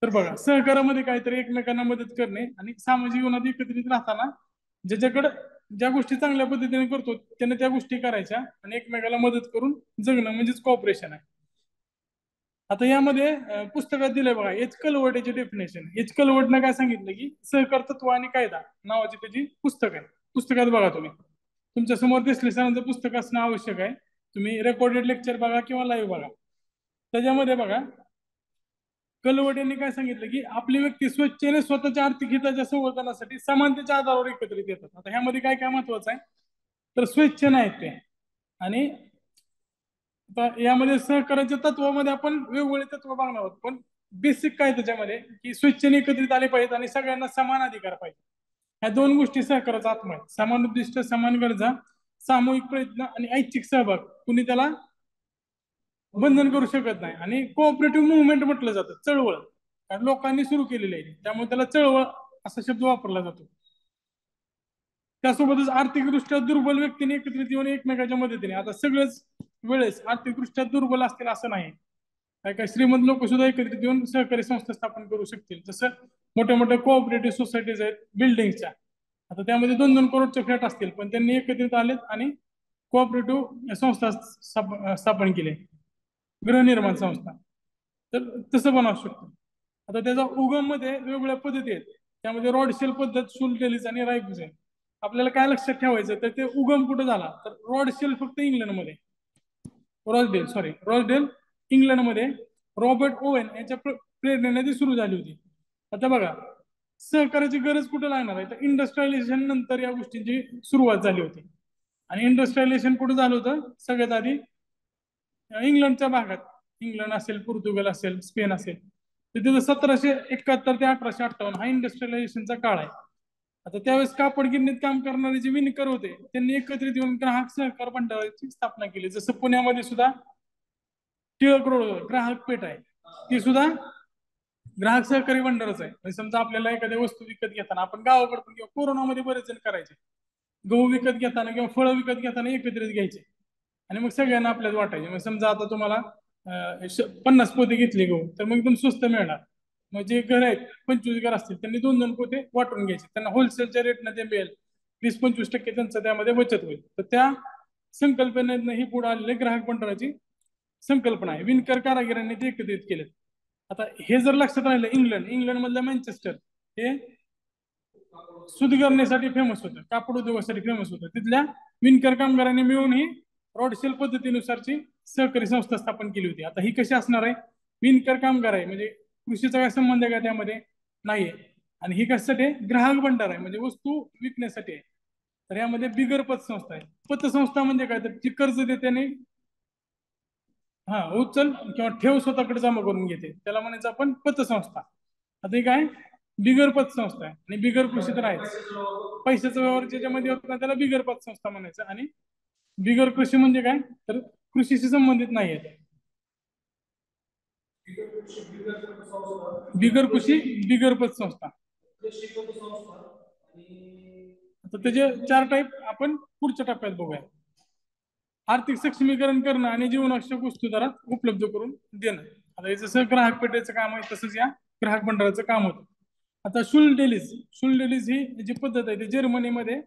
तर बघा, सहकारामध्ये काहीतरी एकमेकांना मदत करणे आणि सामाजिक जीवनात एकत्रित राहताना ज्याच्याकडे ज्या गोष्टी चांगल्या पद्धतीने करतो त्याने त्या गोष्टी करायच्या आणि एकमेकाला मदत करून जगणं म्हणजेच कॉपरेशन आहे. आता यामध्ये पुस्तकात दिलंय बघा, एच कलवर्ट डेफिनेशन. एच कलवर्टनं काय सांगितलं की सहकार तत्व आणि कायदा नावाची त्याची पुस्तक आहे. पुस्तकात बघा तुम्ही, तुमच्या समोर दिसले सरांचं पुस्तक असणं आवश्यक आहे. तुम्ही रेकॉर्डेड लेक्चर बघा किंवा लाईव्ह बघा. त्याच्यामध्ये बघा, कलवट यांनी काय सांगितलं की आपली व्यक्ती स्वच्छेने स्वतःच्या आर्थिक हिताच्या संवर्धनासाठी समानतेच्या आधारावर एकत्रित येतात. आता ह्यामध्ये काय काय महत्वाचं आहे, तर स्वेच्छ नाहीत ते. आणि आता यामध्ये सहकार्याच्या तत्वामध्ये आपण वेगवेगळे तत्व बघणार आहोत, पण बेसिक काय त्याच्यामध्ये की स्वच्छेने एकत्रित आले पाहिजेत आणि सगळ्यांना समान अधिकार पाहिजे. ह्या दोन गोष्टी सहकाराचा आत्मा आहेत. समान उद्दिष्ट, समान गरजा, सामूहिक प्रयत्न आणि ऐच्छिक सहभाग. कुणी त्याला बंधन करू शकत नाही. आणि कोऑपरेटिव्ह मुवमेंट म्हटलं जातं, चळवळ. कारण लोकांनी सुरू केलेली आहे, त्यामुळे त्याला चळवळ असा शब्द वापरला जातो. त्यासोबतच आर्थिकदृष्ट्या दुर्बल व्यक्तीने एकत्रित येऊन एकमेकाच्या मदतीने, आता सगळेच वेळेस आर्थिकदृष्ट्या दुर्बल असतील असं नाही. काय काय श्रीमंत लोक सुद्धा एकत्रित येऊन सहकारी संस्था स्थापन करू शकतील. जसं मोठ्या मोठ्या कोऑपरेटिव्ह सोसायटीज आहेत बिल्डिंगच्या, आता त्यामध्ये 2-2 करोडचे फ्लॅट असतील, पण त्यांनी एकत्रित आलेत आणि कोऑपरेटिव्ह संस्था स्थापन केली, गृहनिर्माण संस्था. तर तसं पण असू शकतं. आता त्याचा उगम मध्ये वेगवेगळ्या पद्धती आहेत. त्यामध्ये रॉडशेल पद्धत, शुल्टेलिस आणि रायफुझेन. आपल्याला काय लक्षात ठेवायचं, तर ते उगम कुठं झाला, तर रॉडशेल फक्त इंग्लंडमध्ये, रॉसडेल इंग्लंडमध्ये रॉबर्ट ओवेन यांच्या प्रेरणेने ती सुरू झाली होती. आता बघा, सहकार्याची गरज कुठे लागणार आहे, तर इंडस्ट्रियलायझेशन नंतर या गोष्टींची सुरुवात झाली होती. आणि इंडस्ट्रियलायझेशन कुठे झालं होतं, सगळ्यात आधी इंग्लंडच्या भागात. इंग्लंड असेल, पोर्तुगल असेल, स्पेन असेल, तर तिथं 1771 ते 1858 हा इंडस्ट्रियलायझेशनचा काळ आहे. आता त्यावेळेस कापड गिरणीत काम करणारे जे विणकर होते त्यांनी एकत्रित येऊन ग्राहक सहकार मंडळाची स्थापना केली. जसं पुण्यामध्ये सुद्धा टिळक रोड ग्राहक पेठ आहे, ती सुद्धा ग्राहक सहकारी मंडळच आहे. म्हणजे समजा आपल्याला एखाद्या वस्तू विकत घेताना, आपण गावाकडून किंवा कोरोनामध्ये बरेच जण करायचे, गहू विकत घेताना किंवा फळं विकत घेताना एकत्रित घ्यायचे आणि मग सगळ्यांना आपल्यात वाटायचे. मग समजा आता तुम्हाला 50 पोते घेतले गहू, तर मग एकदम स्वस्त मिळणार. मग जे घर आहेत 25 घर असतील, त्यांनी 2-2 पोते वाटून घ्यायचे, त्यांना होलसेलच्या रेटनं ते मिळेल, 20-25% त्यांचं त्यामध्ये बचत होईल. तर त्या संकल्पनेनं ही पुढे आलेली ग्राहक मंडळाची संकल्पना आहे. विणकर कारागिरांनी ते एकत्रित केले. आता हे जर लक्षात राहिलं, इंग्लंड मधलं मँचेस्टर हे सुतगिरणीसाठी फेमस होतं, कापड उद्योगासाठी फेमस होतं. तिथल्या विणकर कामगारांनी मिळून ही रॉडशेल पद्धतीनुसारची सहकारी संस्था स्थापन केली होती. आता ही कशी असणार आहे, विणकर कामगार आहे म्हणजे कृषीचा काय संबंध आहे का त्यामध्ये, नाहीये. आणि ही कशासाठी आहे, ग्राहक भंडार आहे म्हणजे वस्तू विकण्यासाठी आहे. तर यामध्ये बिगर पतसंस्था आहे. पतसंस्था म्हणजे काय, तर जी कर्ज देते आणि हा उचल किंवा ठेव स्वतःकडे जमा करून घेते, त्याला म्हणायचं आपण पतसंस्था. आता हे काय, बिगर पतसंस्था आहे. आणि बिगर कृषी तर आहेच, पैशाचा व्यवहार ज्याच्यामध्ये होत नाही त्याला बिगर पतसंस्था म्हणायचं. आणि बिगर कृषी म्हणजे काय, तर कृषीशी संबंधित नाही आहे. बिगर कृषी बिगर पतसंस्था. आता त्याचे 4 टाईप आपण पुढच्या टप्प्यात बघूया. आर्थिक सक्षमीकरण करणं आणि जीवनावश्यक वस्तू दरात उपलब्ध करून देणं. आता हे जसं ग्राहक पेठेचं काम आहे, तसंच या ग्राहक मंडळाचं काम होतं. आता शुल डेलीज ही जी पद्धत आहे ती जर्मनीमध्ये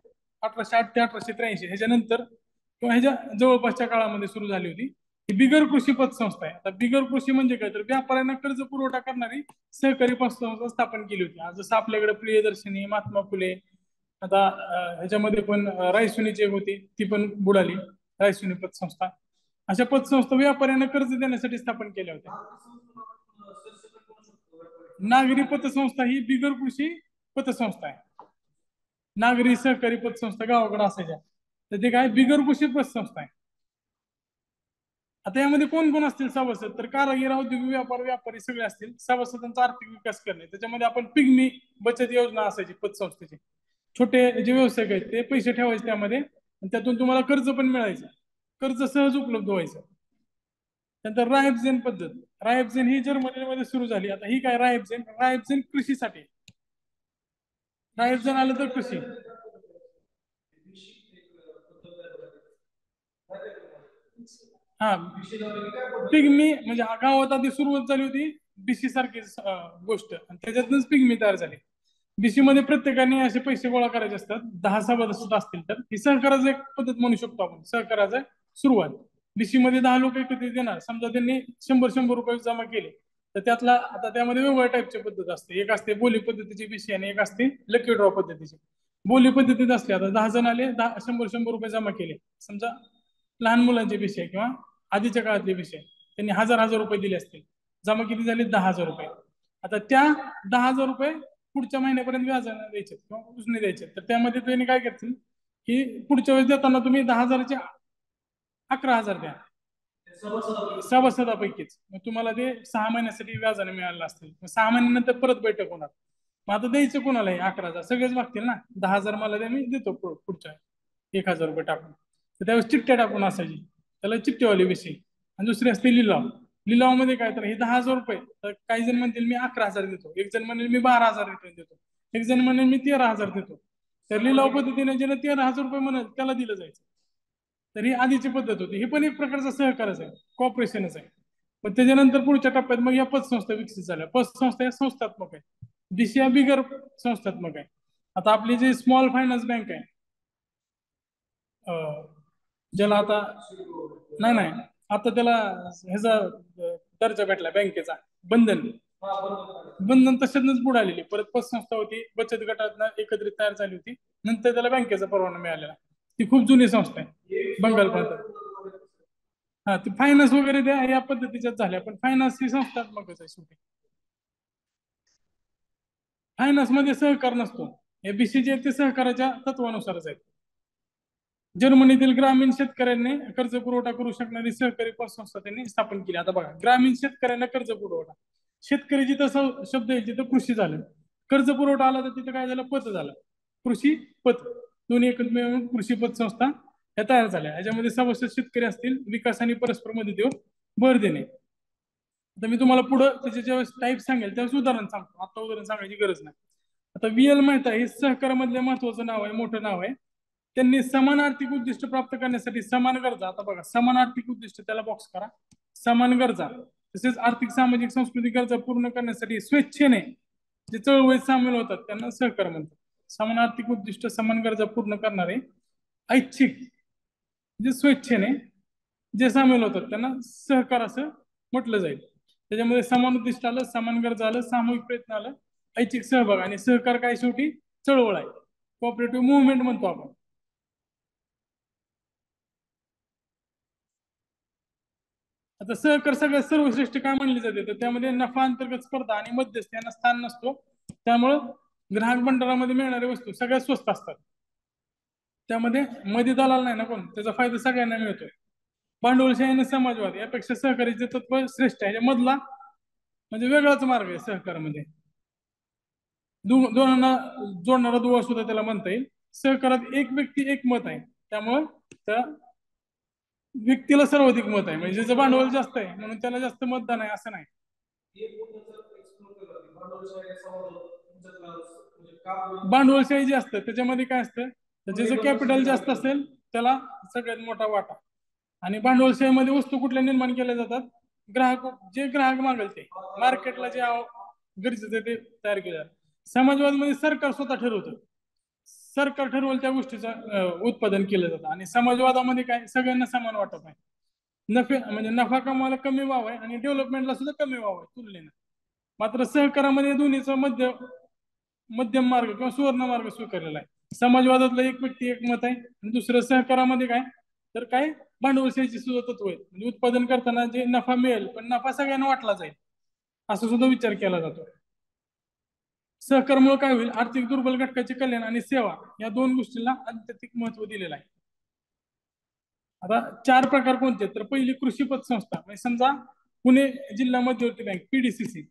1808 ते 1883 ह्याच्यानंतर किंवा ह्याच्या जवळपासच्या काळामध्ये सुरू झाली होती. ही बिगर कृषी पतसंस्था आहे. आता बिगर कृषी म्हणजे काय, तर व्यापाऱ्यांना कर्ज पुरवठा करणारी सहकारी पतसंस्था स्थापन केली होती. आज जसं आपल्याकडे प्रियदर्शनी, महात्मा फुले, आता ह्याच्यामध्ये पण रायसोनीची एक होती, ती पण बुडाली, रायसोनी पतसंस्था. अशा पतसंस्था व्यापाऱ्यांना कर्ज देण्यासाठी स्थापन केल्या होत्या. नागरी पतसंस्था ही बिगर कृषी पतसंस्था आहे. नागरी सहकारी पतसंस्था गावाकडे असायच्या, तर ते काय बिगर कृषी पतसंस्था आहे. आता यामध्ये कोण कोण असतील सभासद, तर कारागीर, औद्योगिक व्यापार, व्यापारी सगळे असतील. सभासदांचा आर्थिक विकास करणे, त्याच्यामध्ये आपण पिगमी बचत योजना असायची पतसंस्थेची. छोटे जे व्यवसायिक आहेत ते पैसे ठेवायचे त्यामध्ये, आणि त्यातून तुम्हाला कर्ज पण मिळायचं, कर्ज सहज उपलब्ध व्हायचं. त्यानंतर रायबझेन पद्धत, रायबझेन ही जर्मनीमध्ये सुरू झाली. आता ही काय, रायबझेन कृषीसाठी. रायबझेन आलं तर कृषी. हा, पिगमी म्हणजे गावात आधी सुरुवात झाली होती बीसी सारखी गोष्ट आणि त्याच्यातूनच पिगमी तयार झाली. बीसी मध्ये प्रत्येकाने असे पैसे गोळा करायचे असतात, 10 सभासद असतील तर ही सहकाराचं एक पद्धत म्हणू शकतो आपण, सहकाराचं सुरुवात. बीसी मध्ये 10 लोक एकत्रित येणार, समजा त्यांनी 100-100 रुपये जमा केले तर त्यातला आता त्यामध्ये वेगवेगळ्या टाईपची पद्धत असते. एक असते बोली पद्धतीची बीसी आणि एक असते लकी ड्रॉ पद्धतीची. बोली पद्धतीत असते, आता 10 जण आले, 100-100 रुपये जमा केले, समजा लहान मुलांचे विषय किंवा आधीच्या काळातले विषय, त्यांनी 1000-1000 रुपये दिले असतील, जमा किती झाले 10,000 रुपये. आता त्या 10,000 रुपये पुढच्या महिन्यापर्यंत व्याजाने द्यायचे किंवा उसने द्यायचे. तर त्यामध्ये तुम्ही काय करतील की पुढच्या वेळेस देताना तुम्ही 10,000चे 11,000 द्या सभासदापैकीच, मग तुम्हाला ते 6 महिन्यासाठी व्याजाने मिळालं असतील, 6 महिन्यानंतर परत बैठक होणार. मग आता द्यायचं कोणाला हे 11,000? सगळेच मागतील ना. 10,000 मला द्या, मी देतो पुढच्या 1,000 रुपये टाकून. तर त्यावेळेस चिठ्ठ्या टाकून असायची, त्याला चिठ्ठेवाली विषय. आणि दुसरी असते लिलाव. लिलावामध्ये काय, तर हे 10,000 रुपये, तर काही जण म्हणतील मी 11,000 देतो, एक जण म्हणेल मी 12,000 देतो, एक जण म्हणेल मी 13,000 देतो. तर लिलाव पद्धतीने ज्याने 13,000 रुपये म्हणेल त्याला दिलं जायचं. तर ही आधीची पद्धत होती. हे पण एक प्रकारचा सहकारच आहे, कॉपरेशनच आहे. पण त्याच्यानंतर पुढच्या टप्प्यात मग या पतसंस्था विकसित झाल्या. पतसंस्था या संस्थात्मक आहे, दिशा बिगर संस्थात्मक आहे. आता आपली जी स्मॉल फायनान्स बँक आहे, ज्याला आता नाही नाही आता त्याला ह्याचा दर्जा भेटला बँकेचा, बंधन. बंधन तशातच बुडालेली, परत पतसंस्था होती, बचत गटात एकत्रित तयार झाली होती, नंतर त्याला बँकेचा परवाना मिळालेला. ती खूप जुनी संस्था आहे बंगाल प्रांतात. हा, ती फायनान्स वगैरे त्या या पद्धतीच्याच झाल्या, पण फायनान्स ही संस्थात्मकच आहे शेवटी. फायनान्स मध्ये सहकार नसतो. हे बीसी जे ते सहकाराच्या तत्वानुसारच आहेत. जर्मनीतील ग्रामीण शेतकऱ्यांनी कर्ज पुरवठा करू शकणारी सहकारी पतसंस्था त्यांनी स्थापन केली. आता बघा, ग्रामीण शेतकऱ्यांना कर्ज पुरवठा, शेतकरी जिथं शब्द येईल तिथं कृषी झालं, कर्ज पुरवठा आला तर तिथं काय झालं, पत झालं. कृषी पत दोन्ही एकत्र मिळून कृषी पतसंस्था ह्या तयार झाल्या. याच्यामध्ये सभासद शेतकरी असतील, विकास आणि परस्पर मदतीवर भर देणे. आता मी तुम्हाला पुढं त्याचे ज्यावेळेस टाईप सांगेल त्यावेळेस उदाहरण सांगतो, आता उदाहरण सांगायची गरज नाही. आता VL मेहता हे सहकारामधले महत्वाचं नाव आहे, मोठं नाव आहे. त्यांनी समान आर्थिक उद्दिष्ट प्राप्त करण्यासाठी समान गरजा, आता बघा समान आर्थिक उद्दिष्ट त्याला बॉक्स करा, समान गरजा तसेच आर्थिक सामाजिक सांस्कृतिक गरजा पूर्ण करण्यासाठी स्वेच्छेने जे चळवळीत सामील होतात त्यांना सहकार म्हणतात. समान आर्थिक उद्दिष्ट समान गरजा पूर्ण करणारे ऐच्छिक जे स्वेच्छेने जे सामील होतात त्यांना सहकार असं म्हटलं जाईल. त्याच्यामध्ये समान उद्दिष्ट आलं, समान गरज आलं, सामूहिक प्रयत्न आलं, ऐच्छिक सहभाग आणि सहकार काय शेवटी चळवळ आहे, कोऑपरेटिव्ह मुवमेंट म्हणतो आपण. आता सहकार सगळ्यात सर्वश्रेष्ठ काय मानले जाते, तर त्यामध्ये नफा अंतर्गत स्पर्धा आणि मध्यस्थी यांना स्थान नसतो. त्यामुळं ग्राहक भंडारामध्ये मिळणारी वस्तू सगळ्यात स्वस्त असतात. त्यामध्ये मध्ये दलाल नाही ना कोण, त्याचा फायदा सगळ्यांना मिळतोय. भांडवलशाही आणि समाजवाद यापेक्षा सहकार्याचे तत्व श्रेष्ठ आहे. मधला म्हणजे वेगळाच मार्ग आहे सहकारामध्ये. दोनांना जोडणारा दुवा सुद्धा त्याला म्हणता येईल. सहकारात एक व्यक्ती एक मत आहे, त्यामुळं त्या व्यक्तीला सर्वाधिक मत आहे, म्हणजे ज्याचं भांडवल जास्त आहे म्हणून त्याला जास्त मतदान आहे असं नाही. भांडवलशाही जे असतं त्याच्यामध्ये काय असतं, ज्याचं कॅपिटल जास्त असेल त्याला सगळ्यात मोठा वाटा. आणि भांडवलशाहीमध्ये वस्तू कुठल्या निर्माण केल्या जातात, ग्राहक जे ग्राहक मागेल ते, मार्केटला जे गरजेचं आहे ते तयार केलं जातं. समाजवादमध्ये सरकार स्वतः ठरवतं, सरकार ठरवलं त्या गोष्टीचं उत्पादन केलं जातं. आणि समाजवादामध्ये काय, सगळ्यांना समान वाटप आहे. नफे म्हणजे नफा कमवायला कमी वाव आहे आणि डेव्हलपमेंटला सुद्धा कमी वाव आहे तुलनेनं. मात्र सहकारामध्ये दोन्हीचा मध्यम मार्ग किंवा सुवर्ण मार्ग स्वीकारलेला आहे. समाजवादातलं एक व्यक्ती एक मत आहे आणि दुसरं सहकारामध्ये काय, तर काय भांडवलशाहीची सुद्धा तत्व आहेत. म्हणजे उत्पादन करताना जे नफा मिळेल पण नफा सगळ्यांना वाटला जाईल असं सुद्धा विचार केला जातो. सहकारमुळे काय होईल, आर्थिक दुर्बल घटकाचे कल्याण आणि सेवा या दोन गोष्टींना आध्यात्मिक महत्व दिलेलं आहे. आता 4 प्रकार कोणते, तर पहिली कृषी पतसंस्था, म्हणजे समजा पुणे जिल्हा मध्यवर्ती बँक PDCC,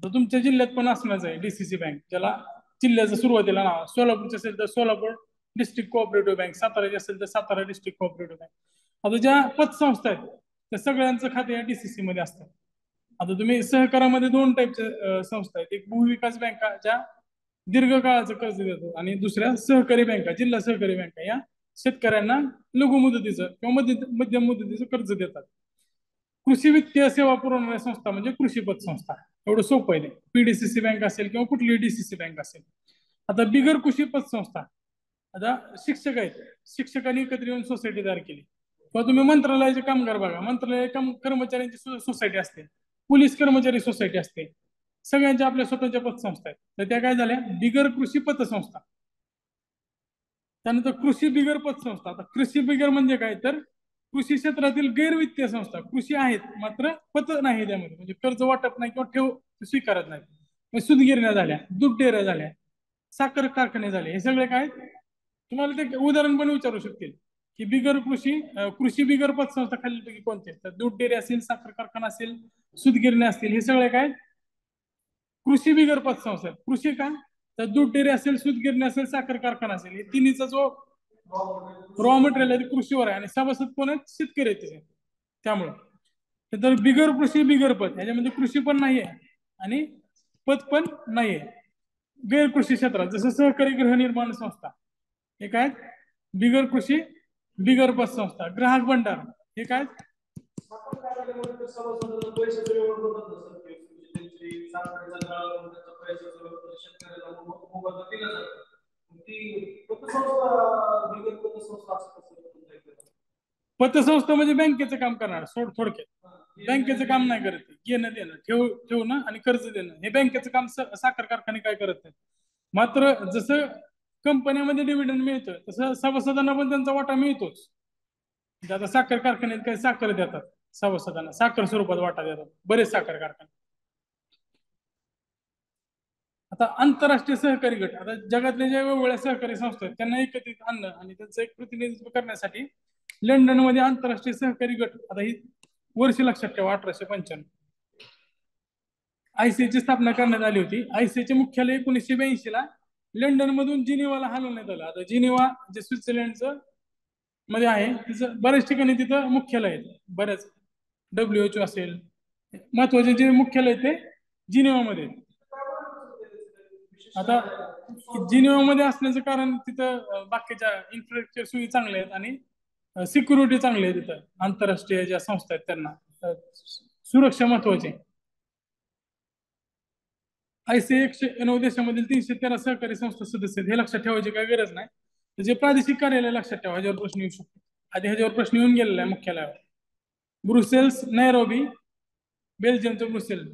तर तुमच्या जिल्ह्यात पण असणारच आहे DCC बँक, ज्याला जिल्ह्याचं सुरुवातीला नाव. सोलापूरचे असेल तर सोलापूर डिस्ट्रिक्ट कोऑपरेटिव्ह बँक, साताराचे असेल तर सातारा डिस्ट्रिक्ट कोऑपरेटिव्ह बँक. आता ज्या पतसंस्था आहेत त्या सगळ्यांचं खाते या DCC मध्ये असतं. आता तुम्ही सहकारामध्ये 2 टाईपच्या संस्था आहेत, एक भूविकास बँका ज्या दीर्घकाळाचं कर्ज देतात आणि दुसऱ्या सहकारी बँका, जिल्हा सहकारी बँका या शेतकऱ्यांना लघु मुदतीचं किंवा मध्यम मुदतीचं कर्ज देतात. कृषी वित्तीय सेवा पुरवणाऱ्या संस्था म्हणजे कृषी पतसंस्था. एवढं सोपं आहे. पीडीसीसी बँक असेल किंवा कुठली डीसीसी बँक असेल. आता बिगर कृषी पतसंस्था, आता शिक्षक आहेत, शिक्षकांनी एकत्र येऊन सोसायटी तयार केली. किंवा तुम्ही मंत्रालयाचे कामगार बघा, मंत्रालय कर्मचाऱ्यांची सोसायटी असते, पोलीस कर्मचारी सोसायटी असते, सगळ्यांच्या आपल्या स्वतःच्या पतसंस्था आहेत. तर त्या काय झाल्या बिगर कृषी पतसंस्था. त्यानंतर कृषी बिगर पतसंस्था. आता कृषी बिगर म्हणजे काय तर कृषी क्षेत्रातील गैरवित्तीय संस्था, कृषी आहेत मात्र पत नाही त्यामध्ये, म्हणजे कर्ज वाटप नाही किंवा ठेव स्वीकारत नाही. मग सूतगिरण्या झाल्या, दूध डेऱ्या झाल्या, साखर कारखाने झाले, हे सगळे काय तुम्हाला ते उदाहरण पण विचारू शकतील की बिगर कृषी बिगर पतसंस्था खालीलपैकी कोणते. तर दूध डेअरी असेल, साखर कारखाना असेल, सूतगिरण्या असतील, हे सगळे काय कृषी बिगर पतसंस्था. कृषी का तर दूध डेअरी असेल, सूतगिरणी असेल, साखर कारखाना असेल, हे तिन्हीचा जो रॉ मटेरियल आहे ते कृषीवर आहे आणि सभासद कोण आहेत शेतकरी आहेत त्यामुळे. तर बिगर कृषी बिगर पत ह्याच्यामध्ये कृषी पण नाहीये आणि पत पण नाहीये. गैर कृषी क्षेत्रात जसं सहकारी गृहनिर्माण संस्था हे काय बिगर कृषी बिगर पत संस्था. ग्राहक भंडार हे काय पतसंस्था म्हणजे बँकेचं काम करणार थोडक्यात. बँकेचं काम नाही करत, घेणं देणं, ठेवणं आणि कर्ज देणं हे बँकेचं काम साखर कारखाने काय करत नाही. मात्र जसं कंपन्यामध्ये डिव्हिडंड मिळतं तसं सभासदांना पण त्यांचा वाटा मिळतोच. आता साखर कारखान्यात काही साखर देतात सभासदांना, साखर स्वरूपात वाटा देतात बरेच साखर कारखाने. आता आंतरराष्ट्रीय सहकारी गट, आता जगातल्या ज्या वेगवेगळ्या सहकारी संस्था आहेत त्यांना एकत्रित आणणं आणि त्यांचं एक प्रतिनिधित्व करण्यासाठी लंडन मध्ये आंतरराष्ट्रीय सहकारी गट, आता ही वर्ष लक्षात ठेवा 1895 आयसीआयची स्थापना करण्यात आली होती. आयसीआयचे मुख्यालय 1982 ला लंडन मधून जिनिवाला हलवण्यात आलं. आता जिनिवा जे स्वित्झर्लंडचं मध्ये आहे, तिचं बऱ्याच ठिकाणी तिथं मुख्यालय आहे. बऱ्याच WHO असेल, महत्वाचे जे मुख्यालय ते जिनिवामध्ये. आता जिनिवामध्ये असण्याचं कारण तिथं बाकीच्या इन्फ्रास्ट्रक्चर सोयी चांगल्या आहेत आणि सिक्युरिटी चांगली आहे तिथं. आंतरराष्ट्रीय ज्या संस्था आहेत त्यांना सुरक्षा महत्वाची. आयसीए 109 देशामधील 313 सहकारी संस्था सदस्य आहेत, हे लक्षात ठेवायची काही गरज नाही. जे प्रादेशिक कार्यालय लक्षात ठेवा, ह्याच्यावर प्रश्न येऊ शकतो. आधी ह्याच्यावर प्रश्न येऊन गेलेला आहे मुख्यालयावर. ब्रुसेल्स, नैरोबी, बेल्जियमचं ब्रुसेल,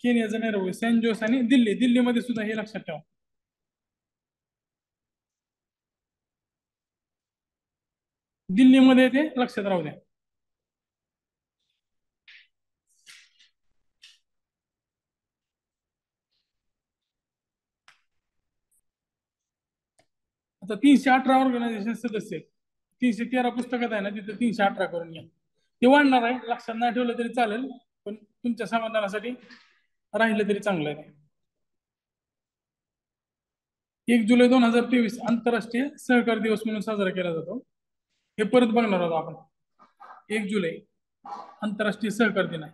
केनियाचं नैरोबी, सेंट जोस आणि दिल्लीमध्ये सुद्धा हे लक्षात ठेवा. दिल्लीमध्ये ते लक्षात राहू द्या. आता 318 ऑर्गनायझेशन सदस्य आहेत. 313 पुस्तकात आहे ना, तिथे 318 करून घ्या. ते वाढणार आहे, लक्षात नाही ठेवलं तरी चालेल, पण तुमच्या समाधानासाठी राहिलं तरी चांगलं आहे. 1 जुलै 2023 आंतरराष्ट्रीय सहकार दिवस म्हणून साजरा केला जातो. हे परत बघणार आहोत आपण. 1 जुलै आंतरराष्ट्रीय सहकार दिन आहे.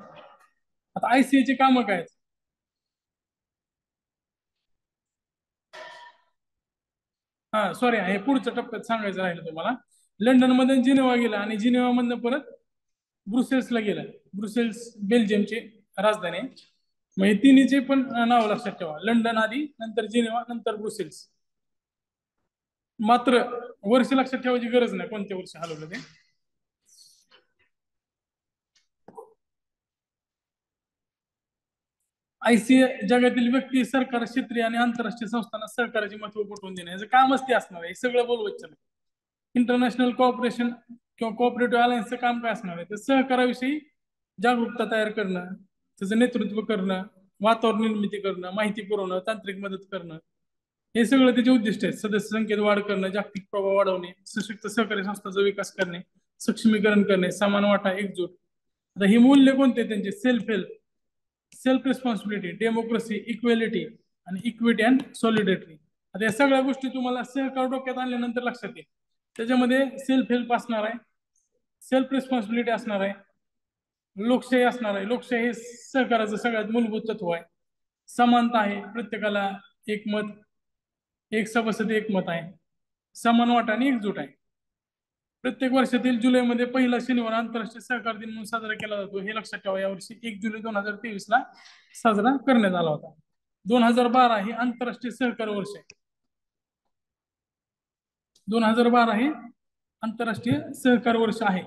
आता आयसीआयचे कामं काय आहेत? हा सॉरी, हे पुढच्या टप्प्यात सांगायचं राहिलं तुम्हाला. लंडन मध्ये जिनेवा गेला आणि जिनेवा मधनं परत ब्रुसेल्सला गेला. ब्रुसेल्स बेल्जियमची राजधानी आहे. म्हणजे तिन्हीचे पण नाव लक्षात ठेवा, लंडन आधी, नंतर जिनेवा, नंतर ब्रुसेल्स. मात्र वर्ष लक्षात ठेवायची गरज नाही कोणत्या वर्ष हलवलं ते. आयसीए जगातील व्यक्ती, सरकार, क्षेत्रीय आणि आंतरराष्ट्रीय संस्थांना सहकाराचे महत्व पटवून देणे याचं कामच ते असणार आहे. हे सगळं बोलवायचं. इंटरनॅशनल कॉपरेशन किंवा कोऑपरेटिव्ह अलायन्सचं काम काय असणार आहे, तर सहकाराविषयी जागरूकता तयार करणं, त्याचं नेतृत्व करणं, वातावरण निर्मिती करणं, माहिती पुरवणं, तांत्रिक मदत करणं, हे सगळं त्याचे उद्दिष्ट आहेत. सदस्य संख्येत वाढ करणं, जागतिक प्रभाव वाढवणे, सशक्त सहकारी संस्थांचा विकास करणे, सक्षमीकरण करणे, समान वाटा, एकजूट. आता ही मूल्य कोणते त्यांचे? सेल्फ रिस्पॉन्सिबिलिटी, डेमोक्रेसी, इक्वेलिटी आणि इक्विटी अँड सॉलिडेरिटी. आता या सगळ्या गोष्टी तुम्हाला सहकार डोक्यात आणल्यानंतर लक्षात येईल. त्याच्यामध्ये सेल्फ हेल्प असणार आहे, सेल्फ रिस्पॉन्सिबिलिटी असणार आहे, लोकशाही असणार आहे. लोकशाही हे सहकाराचं सगळ्यात मूलभूत तत्व आहे. समानता आहे, प्रत्येकाला एक मत, एक सभासद एक मत आहे, समान वाटा आणि एकजूट आहे. प्रत्येक वर्षातील जुलैमध्ये पहिला शनिवार आंतरराष्ट्रीय सहकार दिन म्हणून साजरा केला जातो, हे लक्षात ठेवा. यावर्षी 1 जुलै 2023 ला साजरा करण्यात आला होता. 2012 हे आंतरराष्ट्रीय सहकार वर्ष आहे. 2012 हे आंतरराष्ट्रीय सहकार वर्ष आहे.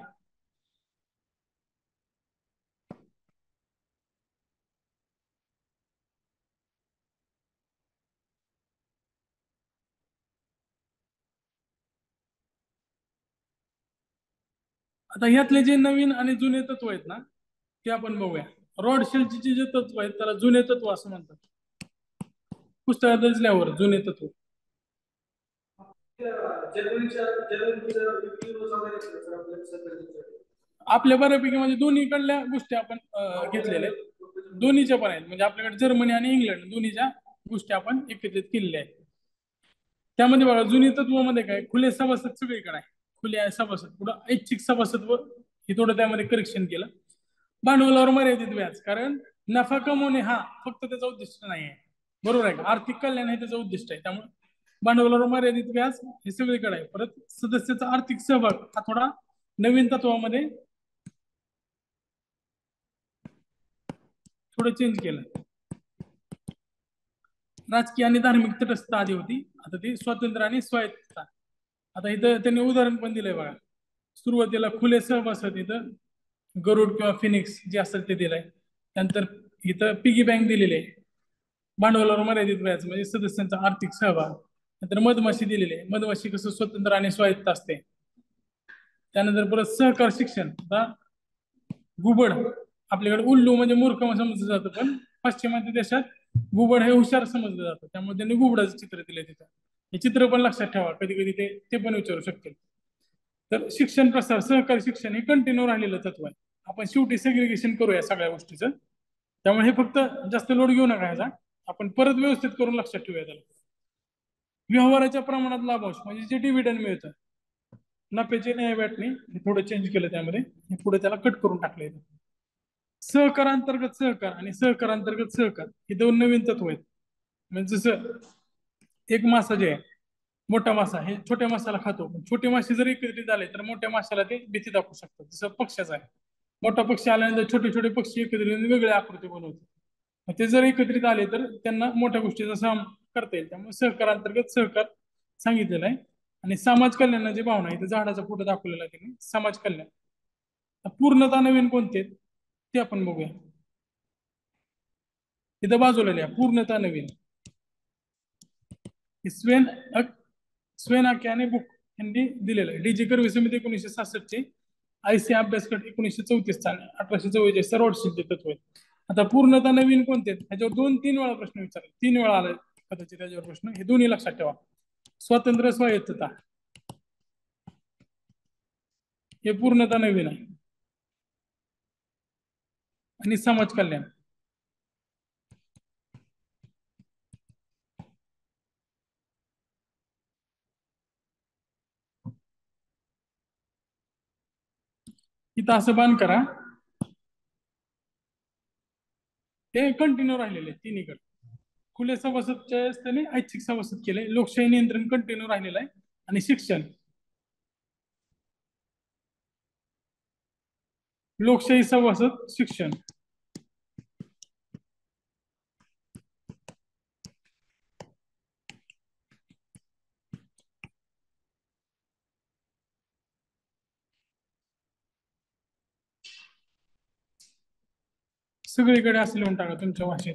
आता यातले जे नवीन आणि जुने तत्व आहेत ना, ते आपण बघूया. रॉडशेलचे जे तत्व आहेत त्याला जुने तत्व असं म्हणतात. पुस्तकात दिसल्यावर जुने तत्व. आपल्या बऱ्यापैकी म्हणजे दोन्हीकडल्या गोष्टी आपण घेतलेल्या आहेत. दोन्हीच्या पण आहेत, म्हणजे आपल्याकडे जर्मनी आणि इंग्लंड दोन्हीच्या गोष्टी आपण एकत्रित केलेल्या आहेत. त्यामध्ये बघा, जुनी तत्वामध्ये काय, खुले सभासद सगळीकडे आहे. खुले सभासद, पुढे ऐच्छिक सभासद हे थोडं त्यामध्ये करेक्शन केलं. भांडवलावर मर्यादित व्याज, कारण नफा कमवणे हा फक्त त्याचा उद्दिष्ट नाही आहे. बरोबर आहे का? आर्थिक कल्याण हे त्याचं उद्दिष्ट आहे. त्यामुळे भांडवलावर मर्यादित व्याज हे सगळीकडे आहे. परत सदस्याचा आर्थिक सहभाग हा थोडा नवीन तत्वामध्ये थोडं चेंज केलं. राजकीय आणि धार्मिक तटस्थता आधी होती, आता ती स्वातंत्र्य आणि स्वायत्तता. आता इथं त्यांनी उदाहरण पण दिलंय बघा. सुरुवातीला खुले सभासद इथं गरुड किंवा फिनिक्स जे असेल ते दिलंय. त्यानंतर इथं पिगी बँक दिलेली आहे. भांडवलावर मर्यादित व्याज म्हणजे सदस्यांचा आर्थिक सहभाग. नंतर मधमाशी दिलेली आहे. मधमाशी कसं स्वतंत्र आणि स्वायत्त असते. त्यानंतर परत सहकार शिक्षण. आता घुबड, आपल्याकडे उल्लू म्हणजे मूर्ख समजलं जातं, पण पाश्चिमात्य देशात घुबड हे हुशार समजलं जातं. त्यामुळे त्यांनी घुबडाचं चित्र दिलंय तिथं. हे चित्र पण लक्षात ठेवा, कधी कधी ते पण विचारू शकतील. तर शिक्षण प्रसार, सहकारी शिक्षण हे कंटिन्यू राहिलेलं तत्व आहे. आपण शेवटी सेग्रिगेशन करूया सगळ्या गोष्टीचं. त्यामुळे हे फक्त जास्त लोड घेऊ नका ह्याचा, आपण परत व्यवस्थित करून लक्षात ठेवूया त्याला. व्यवहाराच्या प्रमाणात लाभांश म्हणजे जे डिव्हिडंड मिळतं, नफ्याची न्याय वाटणी हे थोडं चेंज केलं त्यामध्ये, हे पुढे त्याला कट करून टाकलं. सहकारांतर्गत सहकार आणि सहकारांतर्गत सहकार हे दोन नवीन तत्व आहेत. म्हणजे जसं एक मासा जे आहे, मोठा मासा हे छोट्या माशाला खातो, पण छोटे मासे जर एकत्रित झाले तर मोठ्या माशाला ते भीती दाखवू शकतात. जसं पक्ष्याचं आहे, मोठा पक्षी आल्यानंतर छोटे छोटे पक्षी एकत्रित वेगळ्या आकृती बनवतात. ते जर एकत्रित आले तर त्यांना मोठ्या गोष्टीचा सामना करता येईल. त्यामुळे सहकारांतर्गत सहकार सांगितलेलं आहे. आणि समाज कल्याणाची भावना, इथे झाडाचा फोटो दाखवलेला आहे त्यांनी, समाज कल्याण. पूर्णता नवीन कोणते ते आपण बघूया. इथं बाजूला लिहा पूर्णता नवीन. स्वेन स्वेन अक्याने बुक यांनी दिलेलं आहे. डीजी कर्वे समिती 1966 चे, आयसी अभ्यासगट 1934 चा, 1844 रॉडशीलचे तत्व आहेत. आता पूर्णता नवीन कोणते, ह्याच्यावर 2-3 वेळा प्रश्न विचारला, 3 वेळा आला कदाचित त्याच्यावर प्रश्न. हे दोन्ही लक्षात ठेवा. स्वातंत्र्य स्वायत्तता हे पूर्णता नवीन आहे. आणि समाज कल्याण इथं असं बांध करा, ते कंटिन्यू राहिलेले तिन्हीकडे. खुले सभासदच्या त्याने ऐच्छिक सभासद केले. लोकशाही नियंत्रण कंटिन्यू राहिलेलं आहे. आणि शिक्षण, लोकशाही सभासद शिक्षण सगळीकडे असं लिहून टाका तुमच्या भाषेत.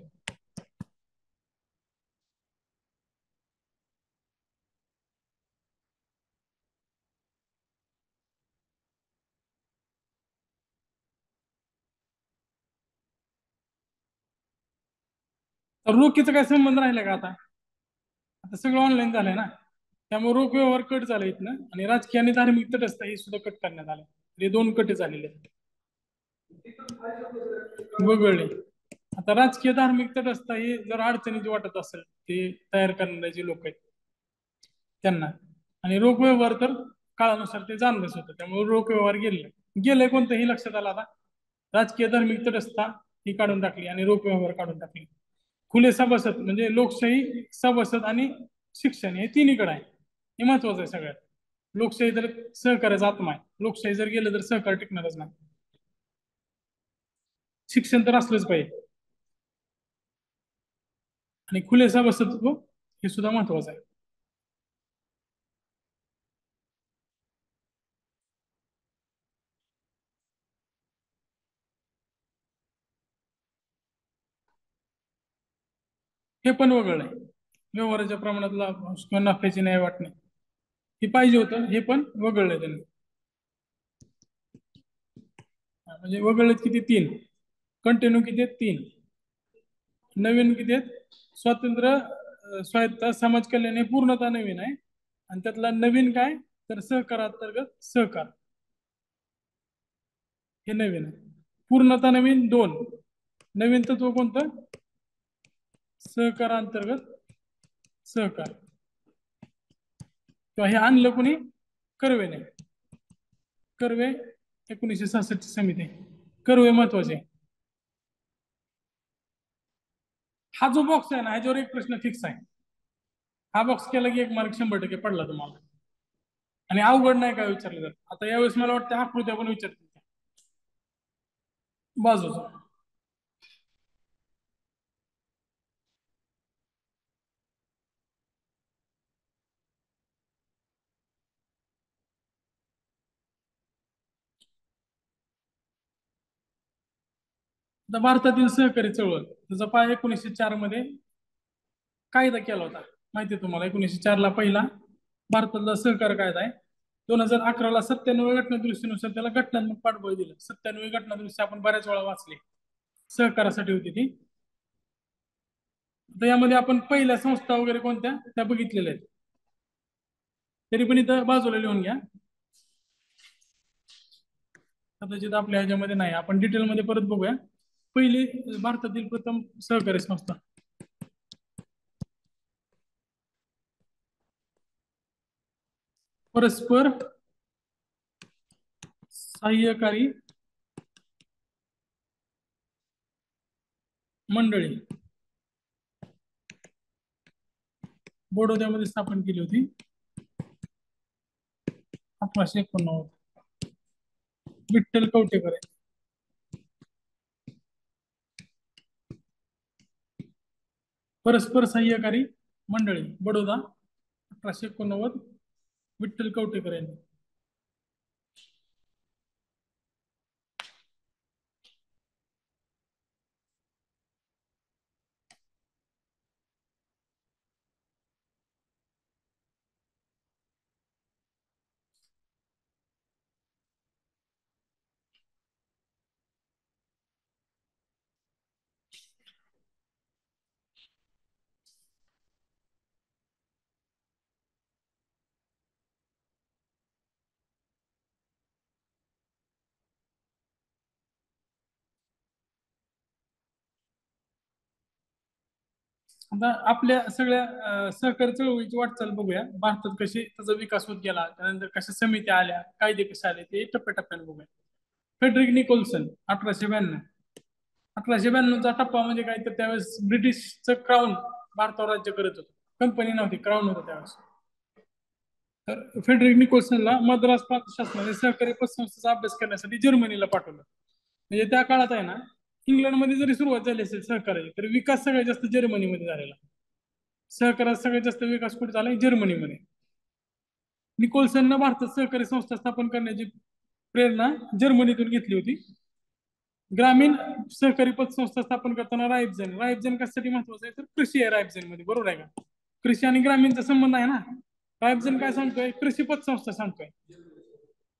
तर रोखीचा काय संबंध राहिला का आता? आता सगळं ऑनलाईन झालंय ना, त्यामुळे रोख व्यवहार कट झाला इथनं. आणि राजकीय आणि धार्मिक तटस्थ हे सुद्धा कट करण्यात आले. हे दोन कट झालेले आहेत, वगळले. आता राजकीय धार्मिक तटस्थ हे जर अडचणीची वाटत असेल, ते तयार करणारे जे लोक आहेत त्यांना. आणि रोख व्यवहार तर काळानुसार ते जाणलंच होतं, त्यामुळे रोख व्यवहार गेले कोणतंही लक्षात आलं आता. राजकीय धार्मिक तटस्थता ही काढून टाकली आणि रोख व्यवहार काढून टाकली. खुले सभासद म्हणजे लोकशाही सभासद आणि शिक्षण हे तिन्हीकडे आहे, हे महत्वाचं आहे सगळ्यात. लोकशाही तर सहकार्याचा आत्मा आहे. लोकशाही जर गेलं तर सहकार टिकणारच नाही. शिक्षण तर असलंच पाहिजे. आणि खुले सभासदत्व हे सुद्धा महत्वाचं आहे. हे पण वगळलं आहे. व्यवहाराच्या प्रमाणातला किंवा नफ्याची नाही वाटणे हे पाहिजे होतं, हे पण वगळलं त्यांनी. म्हणजे वगळलेत किती? तीन. कंटिन्यू किती आहेत? तीन. नवीन किती आहेत? स्वातंत्र्य, स्वायत्त, समाज कल्याण हे पूर्णतः नवीन आहे. आणि त्यातला नवीन काय? तर सहकार अंतर्गत सहकार हे नवीन आहे. पूर्णतः नवीन दोन. नवीन तत्व कोणतं? सहकारांतर्गत सहकार. किंवा हे आणलं कोणी? कर्वेने. कर्वे 1966 समिती. कर्वे महत्वाचे. हा जो बॉक्स आहे ना, ह्याच्यावर एक प्रश्न फिक्स आहे. हा बॉक्स केला की एक मार्क 100% पडला तुम्हाला. आणि अवघड नाही काय विचारलं जात. आता यावेळेस मला वाटतं आकृत्या पण विचारतील बाजूचा. आता भारतातील सहकारी चळवळ त्याचा पाय 1904 मध्ये कायदा केला होता. माहिती आहे तुम्हाला? 1904 ला पहिला भारतातला सहकार कायदा आहे. 2011 ला 97व्या घटना दुरुस्तीनुसार त्याला घटनात्मक पाठबळ दिलं. 97वी घटना दुरुस्ती आपण बऱ्याच वेळा वाचली. सहकारासाठी होती ती. तर यामध्ये आपण पहिल्या संस्था वगैरे कोणत्या त्या बघितलेल्या आहेत. तरी पण इथं बाजूला लिहून घ्या. कदाचित आपल्या ह्याच्यामध्ये नाही. आपण डिटेलमध्ये परत बघूया. पहिली भारतातील प्रथम सहकारी संस्था परस्पर सहाय्यकारी मंडळी बडोद्यामध्ये स्थापन केली होती 1889. विठ्ठल कवठेकर आहे. परस्पर सहाय्यकारी मंडळी बडोदा 1889. विठ्ठल कवठेकर यांनी. आता आपल्या सगळ्या सहकारी चळवळीची वाटचाल बघूया. भारतात कशी त्याचा विकास होत गेला, त्यानंतर कशा समित्या आल्या, कायदे कसे आले, ते टप्प्याटप्प्याने बघूया. Frederick Nicholson 1892. 1892चा टप्पा म्हणजे काय? तर त्यावेळेस ब्रिटिशचं क्राऊन भारतावर राज्य करत होतं. कंपनी नव्हती, क्राऊन होतं त्यावेळेस. तर फेडरिक निकोल्सनला मद्रास प्रांत शासनाने सहकारी पतसंस्थेचा अभ्यास करण्यासाठी जर्मनीला पाठवलं. म्हणजे त्या काळात आहे ना, इंग्लंडमध्ये जरी सुरुवात झाली असेल सहकार्याची, तर विकास सगळ्यात जास्त जर्मनीमध्ये झालेला. सहकारात सगळ्यात जास्त विकास कुठे झाला? जर्मनीमध्ये. निकोल्सननं भारतात सहकारी संस्था स्थापन करण्याची प्रेरणा जर्मनीतून घेतली होती. ग्रामीण सहकारी पतसंस्था स्थापन करताना राईबझेन. राईबझेन कशासाठी महत्वाचं आहे? तर कृषी आहे राईबझेन मध्ये, बरोबर आहे का? कृषी आणि ग्रामीणचा संबंध आहे ना. राईबझेन काय सांगतोय? कृषी पतसंस्था सांगतोय.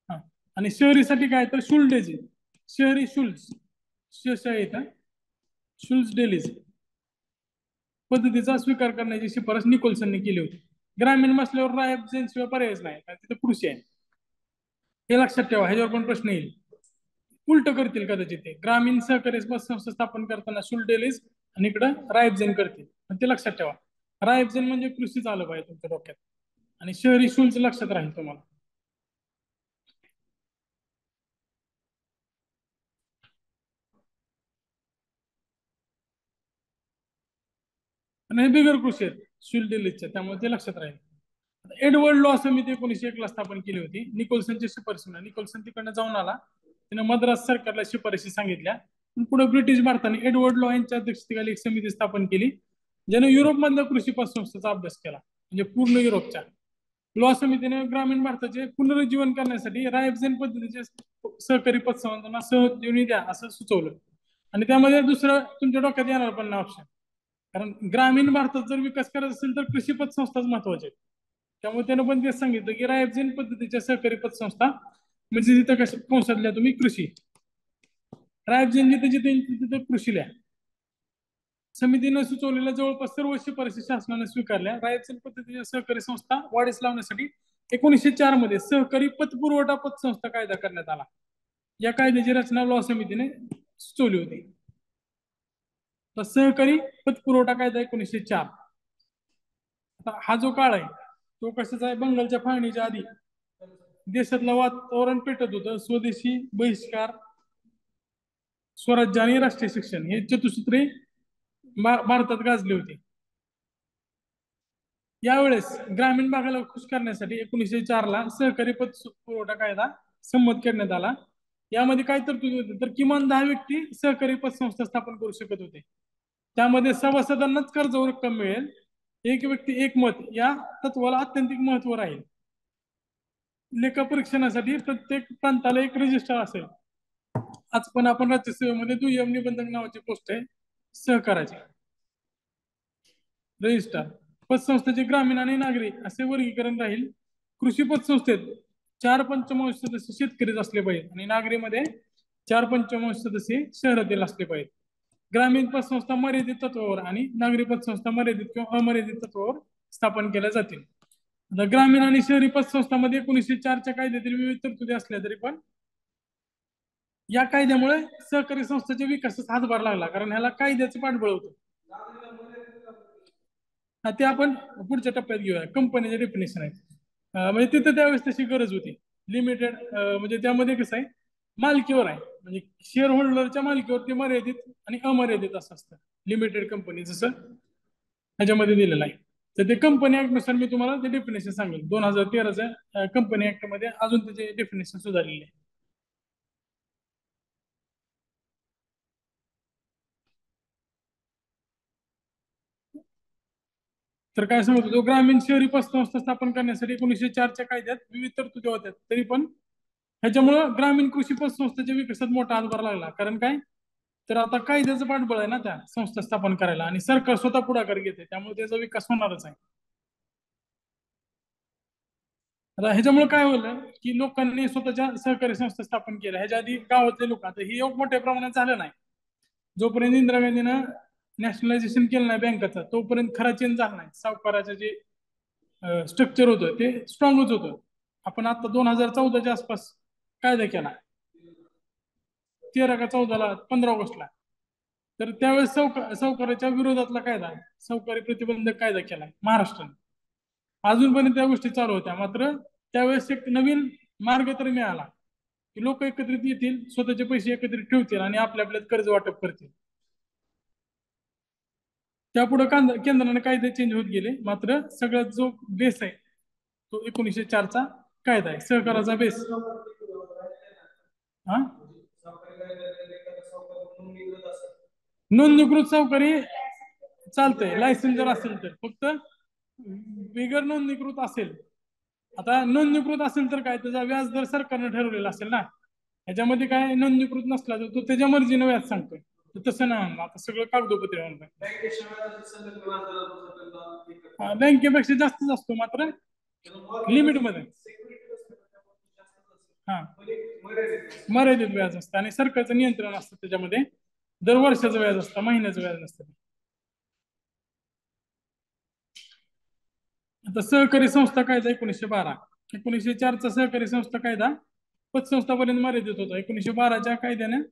हा. आणि शहरीसाठी काय? तर शुल्डेज. शहरी शुल्स. येतं शुल्स डेलीज पद्धतीचा स्वीकार करण्याची शिफारस निकोल्सनने केली होती. ग्रामीण मसल्यावर राईबझेन शिवाय पर्यायच नाही, कारण तिथे कृषी आहे. हे लक्षात ठेवा, ह्याच्यावर पण प्रश्न येईल. उलट करतील कदाचित ते. ग्रामीण सहकारी पतसंस्था स्थापन करताना शुल्डेलीज आणि इकडं रायबझेन करतील. पण ते लक्षात ठेवा. रायबझेन म्हणजे कृषीच आलं पाहिजे तुमच्या डोक्यात. आणि शहरी शुल्क लक्षात राहील तुम्हाला. आणि हे बिगर कृषी आहेत शुल्डेलीजच्या, त्यामुळे ते लक्षात राहील. एडवर्ड लॉ समिती 1901 ला स्थापन केली होती. निकोल्सनची शिफारशीने निकोल्सन तिकडनं जाऊन आला, त्याने मद्रास सरकारला शिफारशी सांगितल्या. पुढे ब्रिटिश भारताने एडवर्ड लॉ यांच्या अध्यक्षतेखाली एक समिती स्थापन केली, ज्याने युरोपमधल्या कृषी पतसंस्थेचा अभ्यास केला, म्हणजे पूर्ण युरोपच्या. लॉ समितीने ग्रामीण भारताचे पुनरुज्जीवन करण्यासाठी रायबझेन पद्धतीचे सहकारी पतसंस्थांना सहजीवनी द्या असं सुचवलं. आणि त्यामध्ये दुसरं तुमच्या डोक्यात येणार पण ना ऑप्शन, कारण ग्रामीण भारतात जर विकास करायचा असेल तर कृषी पतसंस्थाच महत्वाचे. त्यामुळे त्यानं पण तेच सांगितलं की रायबझेन पद्धतीच्या सहकारी पतसंस्था, म्हणजे तिथं कसं कंसातल्या तुम्ही कृषी, रायबझेन जिथे जिथे तिथे कृषी लिहा. समितीने सुचवलेल्या जवळपास सर्व शिफारशी शासनाने स्वीकारल्या. रायबझेन पद्धतीच्या सहकारी संस्था वाढीस लावण्यासाठी 1904 मध्ये सहकारी पतपुरवठा पतसंस्था कायदा करण्यात आला. या कायद्याची रचना लॉ समितीने सुचवली होती. तर सहकारी पतपुरवठा कायदा 1904. आता हा जो काळ आहे तो कशाचा आहे, बंगालच्या फाळणीच्या आधी देशातलं वातावरण पेटत होतं. स्वदेशी, बहिष्कार, स्वराज्य आणि राष्ट्रीय शिक्षण हे चतुसूत्रे भारतात गाजली होती. यावेळेस ग्रामीण भागाला खुश करण्यासाठी 1904 ला सहकारी पतपुरवठा कायदा संमत करण्यात आला. यामध्ये काय तरतुदी होती, तर किमान 10 व्यक्ती सहकारी पतसंस्था स्थापन करू शकत होते. त्यामध्ये सभासदांनाच कर्जावर रक्कम मिळेल, एक व्यक्ती एक मत या तत्वाला अत्यंतिक महत्व राहील. लेखा परीक्षणासाठी प्रत्येक प्रांताला एक रजिस्टर असेल. आज पण आपण राज्यसेवेमध्ये दुय्यम निबंधक नावाची पोस्ट आहे सहकाराची. रजिस्टर पतसंस्थेचे ग्रामीण आणि नागरी असे वर्गीकरण राहील. कृषी पतसंस्थेत 4/5 सदस्य शेतकरीच असले पाहिजे आणि नागरीमध्ये 4/5 सदस्य शहरातील असले पाहिजे. ग्रामीण पतसंस्था मर्यादित तत्वावर आणि नागरी पतसंस्था मर्यादित किंवा अमर्यादित तत्वावर स्थापन केल्या जातील. ग्रामीण आणि शहरी पतसंस्थांमध्ये 1904 कायद्यातील विविध तरतुदी असल्या तरी पण या कायद्यामुळे सहकारी संस्थेच्या विकासास हातभार लागला, कारण ह्याला कायद्याचं पाठबळ होतं. ते आपण पुढच्या टप्प्यात घेऊया. कंपनीचे डेफिनेशन आहेत. म्हणजे तिथं त्यावेळेस तशी गरज होती. लिमिटेड म्हणजे त्यामध्ये कसं आहे, मालकीवर आहे, म्हणजे शेअर होल्डरच्या मालकीवरती मर्यादित आणि अमर्यादित असं असतं. लिमिटेड कंपनी जसं ह्याच्यामध्ये दिलेलं आहे. तर ते कंपनी ऍक्ट नुसार मी तुम्हाला ते डेफिनेशन सांगेल. 2013च्या कंपनी ऍक्ट मध्ये अजून त्याचे डेफिनेशन सुधारलेले आहे. तर काय सांगतो, जो ग्रामीण शहरी पतसंस्था स्थापन करण्यासाठी 1904 कायद्यात विविध तरतुदी होत्या, तरी पण ह्याच्यामुळं ग्रामीण कृषी पतसंस्थेच्या विकासात मोठा हातभार लागला. कारण काय, तर आता कायद्याचं पाठबळ आहे ना त्या संस्था स्थापन करायला, आणि सरकार स्वतः पुढाकार घेते, त्यामुळे त्याचा विकास होणारच आहे. आता ह्याच्यामुळे काय होलं की लोकांनी स्वतःच्या सहकारी संस्था स्थापन केल्या. ह्याच्या आधी गावातले लोक, आता ही मोठ्या प्रमाणात झालं नाही. जोपर्यंत इंदिरा गांधीनं नॅशनलायझेशन केलं नाही बँकाचं, तोपर्यंत खरा चेंज झाला नाही. सावकाराचं जे स्ट्रक्चर होतं ते स्ट्रॉंगच होतं. आपण आता 2014च्या आसपास कायदा केला, 13 का 14ला, 15 ऑगस्टला. तर त्यावेळेस सावकाराच्या विरोधातला कायदा, सावकारी प्रतिबंधक कायदा केला महाराष्ट्राने. अजूनपर्यंत त्या गोष्टी चालू होत्या. मात्र त्यावेळेस एक नवीन मार्ग तर मिळाला की लोक एकत्रित येतील, स्वतःचे पैसे एकत्रित ठेवतील आणि आपल्या आपल्यात कर्ज वाटप करतील. त्यापुढे केंद्राने कायदे चेंज होत गेले. मात्र सगळ्यात जो बेस आहे तो 1904 कायदा आहे, सहकाराचा बेस. हा, नोंदणीकृत सावकारी चालतंय, लायसन्स जर असेल तर. फक्त बिगर नोंदणीकृत असेल, आता नोंदणीकृत असेल तर काय, त्याचा व्याज दर सरकारने ठरवलेला असेल ना. ह्याच्यामध्ये काय, नोंदणीकृत नसला तर तो त्याच्या मर्जीने व्याज सांगतोय. तसं नाही, आता सगळं कागदोपत्री बँकेपेक्षा जास्तच असतो, मात्र लिमिट मध्ये. हा, मर्यादित व्याज असतं आणि सरकारचं नियंत्रण असतं त्याच्यामध्ये. दर वर्षाचं व्याज असतं, महिन्याचं व्याज नसतं. आता सहकारी संस्था कायदा 1912, 1904 सहकारी संस्था कायदा पतसंस्थापर्यंत मर्यादित होता. 1912 कायद्याने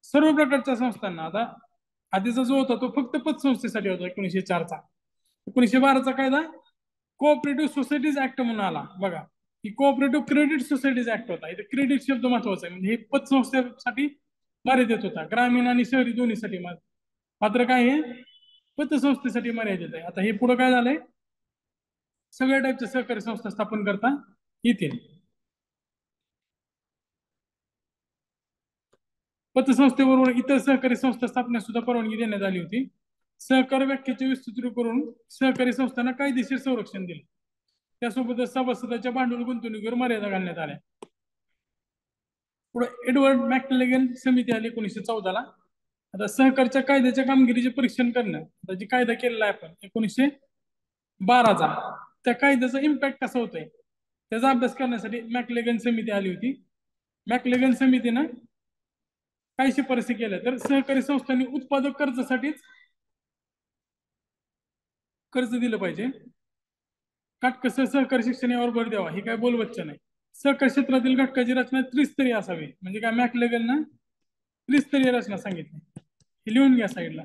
सर्व प्रकारच्या संस्थांना, आता आधीचा जो होता तो फक्त पतसंस्थेसाठी होता 1904. 1912 कायदा कोऑपरेटिव्ह सोसायटीज ऍक्ट म्हणून आला बघा, की कोऑपरेटिव्ह क्रेडिट सोसायटीज ऍक्ट होता. इथे क्रेडिट शब्द महत्वाचा आहे, म्हणजे हे पतसंस्थेसाठी मर्यादित होता, ग्रामीण आणि शहरी दोन्हीसाठी. मात्र काय, हे पतसंस्थेसाठी मर्यादित आहे. आता हे पुढे काय झालंय, सगळ्या टाईपच्या सहकारी संस्था स्थापन करता येतील. पतसंस्थेबरोबर इतर सहकारी संस्था स्थापनेस सुद्धा परवानगी देण्यात आली होती. सहकारी व्याख्येचे विस्तृत करून सहकारी संस्थांना कायदेशीर संरक्षण दिले. त्यासोबतच सभासदाच्या भांडवल गुंतवणुकीवर मर्यादा घालण्यात आल्या. पुढे एडवर्ड मॅक्लेगन समिती आली 1914 ला. आता सहकारच्या कायद्याच्या कामगिरीचे परीक्षण करणं, आता जी कायदा केलेला आहे आपण 1912चा, त्या कायद्याचा इम्पॅक्ट कसा होतोय त्याचा अभ्यास करण्यासाठी मॅक्लेगन समिती आली होती. मॅक्लेगन समितीनं काय शिफारसी केल्या तर सहकारी संस्थांनी उत्पादक कर्जासाठीच कर्ज दिलं पाहिजे. काटकसर सहकारी शिक्षण यावर भर द्यावा, हे काय बोलवच्च नाही. सहकारी क्षेत्रातील घटकाची रचना त्रिस्तरीय असावी, म्हणजे काय मॅक्लेगननं त्रिस्तरीय रचना सांगितली. हे लिहून घ्या साईडला.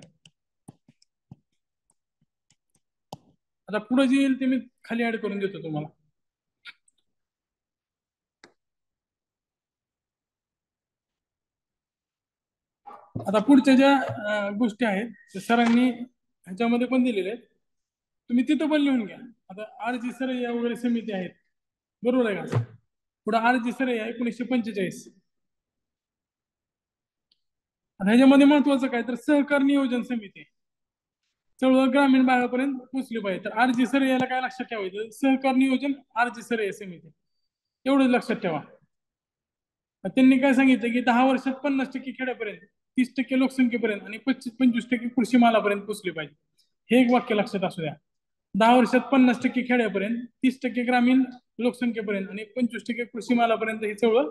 आता पुढे जे येईल ते मी खाली ऍड करून देतो तुम्हाला. आता पुढच्या ज्या गोष्टी आहेत सरांनी ह्याच्यामध्ये पण दिलेल्या आहेत, तुम्ही तिथं पण लिहून घ्या. आता आर जी सरय्या वगैरे समिती आहेत, बरोबर आहे का. पुढे आर जी सरय्या 1945. ह्याच्यामध्ये महत्वाचं काय तर सहकार नियोजन समिती चळवळ ग्रामीण भागापर्यंत पोहोचली पाहिजे. तर आर जी सरय्याला काय लक्षात ठेवायचं, सहकार नियोजन आर जी सरय्या समिती, एवढंच लक्षात ठेवा. त्यांनी काय सांगितलं की 10 वर्षात 50% खेड्यापर्यंत, 30% लोकसंख्येपर्यंत आणि 25% कृषी मालापर्यंत पोहोचली पाहिजे. हे एक वाक्य लक्षात असू द्या. 10 वर्षात 50% खेड्यापर्यंत, 30% ग्रामीण लोकसंख्येपर्यंत आणि 25% कृषी मालापर्यंत ही चळवळ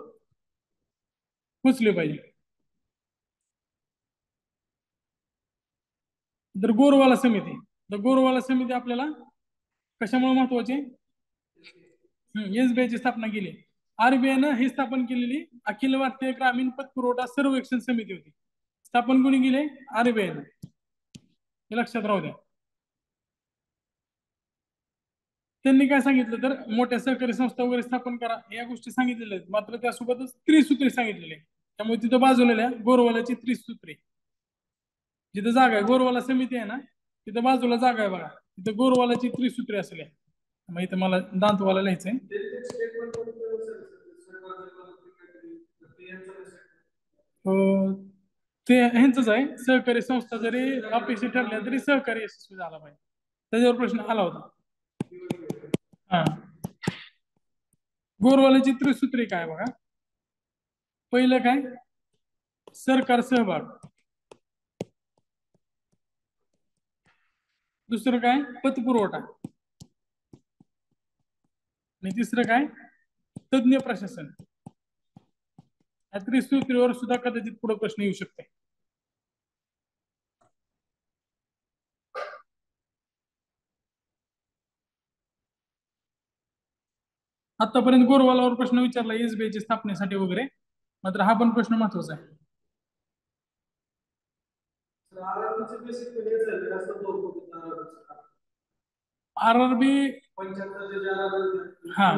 पोहोचली पाहिजे. तर गोरवाला समिती, तर गोरवाला समिती आपल्याला कशामुळे महत्वाची, एसबीआयची स्थापना केली. आरबीआयनं ही स्थापन केलेली अखिल भारतीय ग्रामीण पतपुरवठा सर्वेक्षण समिती होती. स्थापन कोणी केले, आरबीआयनं, हे लक्षात राहू द्या. त्यांनी काय सांगितलं तर मोठ्या सहकारी संस्था वगैरे स्थापन करा, या गोष्टी सांगितलेल्या आहेत. मात्र त्यासोबतच त्रिसूत्री सांगितलेले, त्यामुळे तिथं बाजूला गोरवालाची त्रिसूत्री, जिथं जागा आहे गोरवाला समिती आहे ना, तिथं बाजूला जागा आहे बघा, तिथं गोरवालाची त्रिसूत्री असले. मग इथं मला दांतवाला लिहायचंय. ते ह्यांचंच आहे, सहकारी संस्था जरी अपेक्षित ठरल्या तरी सहकारी यशस्वी झाला पाहिजे, त्याच्यावर प्रश्न आला होता. हा, गोरवालाची त्रिसूत्री काय बघा. पहिलं काय, सरकार सहभाग. दुसरं काय, पतपुरवठा. आणि तिसरं काय, तज्ञ प्रशासन. या त्रिसूत्रीवर सुद्धा कदाचित पुढे प्रश्न येऊ शकते. आतापर्यंत गोरवालावर प्रश्न विचारला एसबीआयच्या स्थापनेसाठी वगैरे, मात्र हा पण प्रश्न महत्वाचा आहे. आरआरबी हा,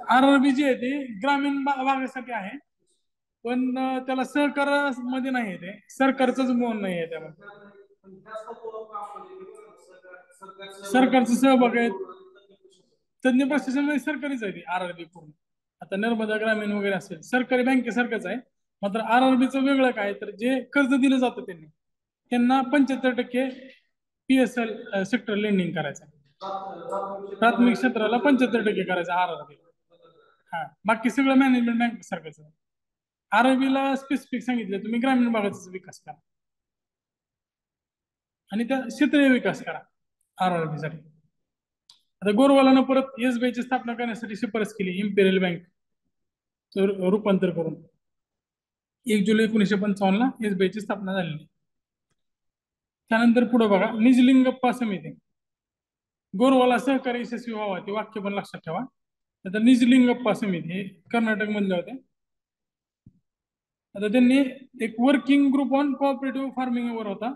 आरआरबी जी आहे ती ग्रामीण भागासाठी आहे, पण त्याला सहकार मध्ये नाही, ते सरकारच मोहन नाही आहे त्यामध्ये. सरकारचा सहभाग आहे, तज्ञ प्रशासन मध्ये सरकारीच आहे आरआरबी पूर्ण. आता नर्मदा ग्रामीण वगैरे असेल सरकारी बँकेसारखंच आहे. मात्र आरआरबीचं वेगळं काय तर जे कर्ज दिलं जातं त्यांना 75% पीएसएल सेक्टर लेंडिंग करायचं, प्राथमिक क्षेत्राला 75% करायचं आरआरबी. हा, बाकी सगळं मॅनेजमेंट बँक सारखंच. आरआरबीला स्पेसिफिक सांगितलं तुम्ही ग्रामीण भागाचा विकास करा आणि त्या क्षेत्रीय विकास करा आरआरबी साठी. आता गोरवालानं परत एसबीआयची स्थापना करण्यासाठी शिफारस केली, इम्पेरियल बँक रूपांतर करून 1 जुलै 1955 ला एसबीआयची स्थापना झालेली. त्यानंतर पुढे बघा, निजलिंगप्पा समिती. गोरवाला सहकारी यशस्वी व्हावा, ते वाक्य पण लक्षात ठेवा. आता निजलिंगप्पा समिती हे कर्नाटक मधले होते. आता त्यांनी एक working group on cooperative farming वर होता.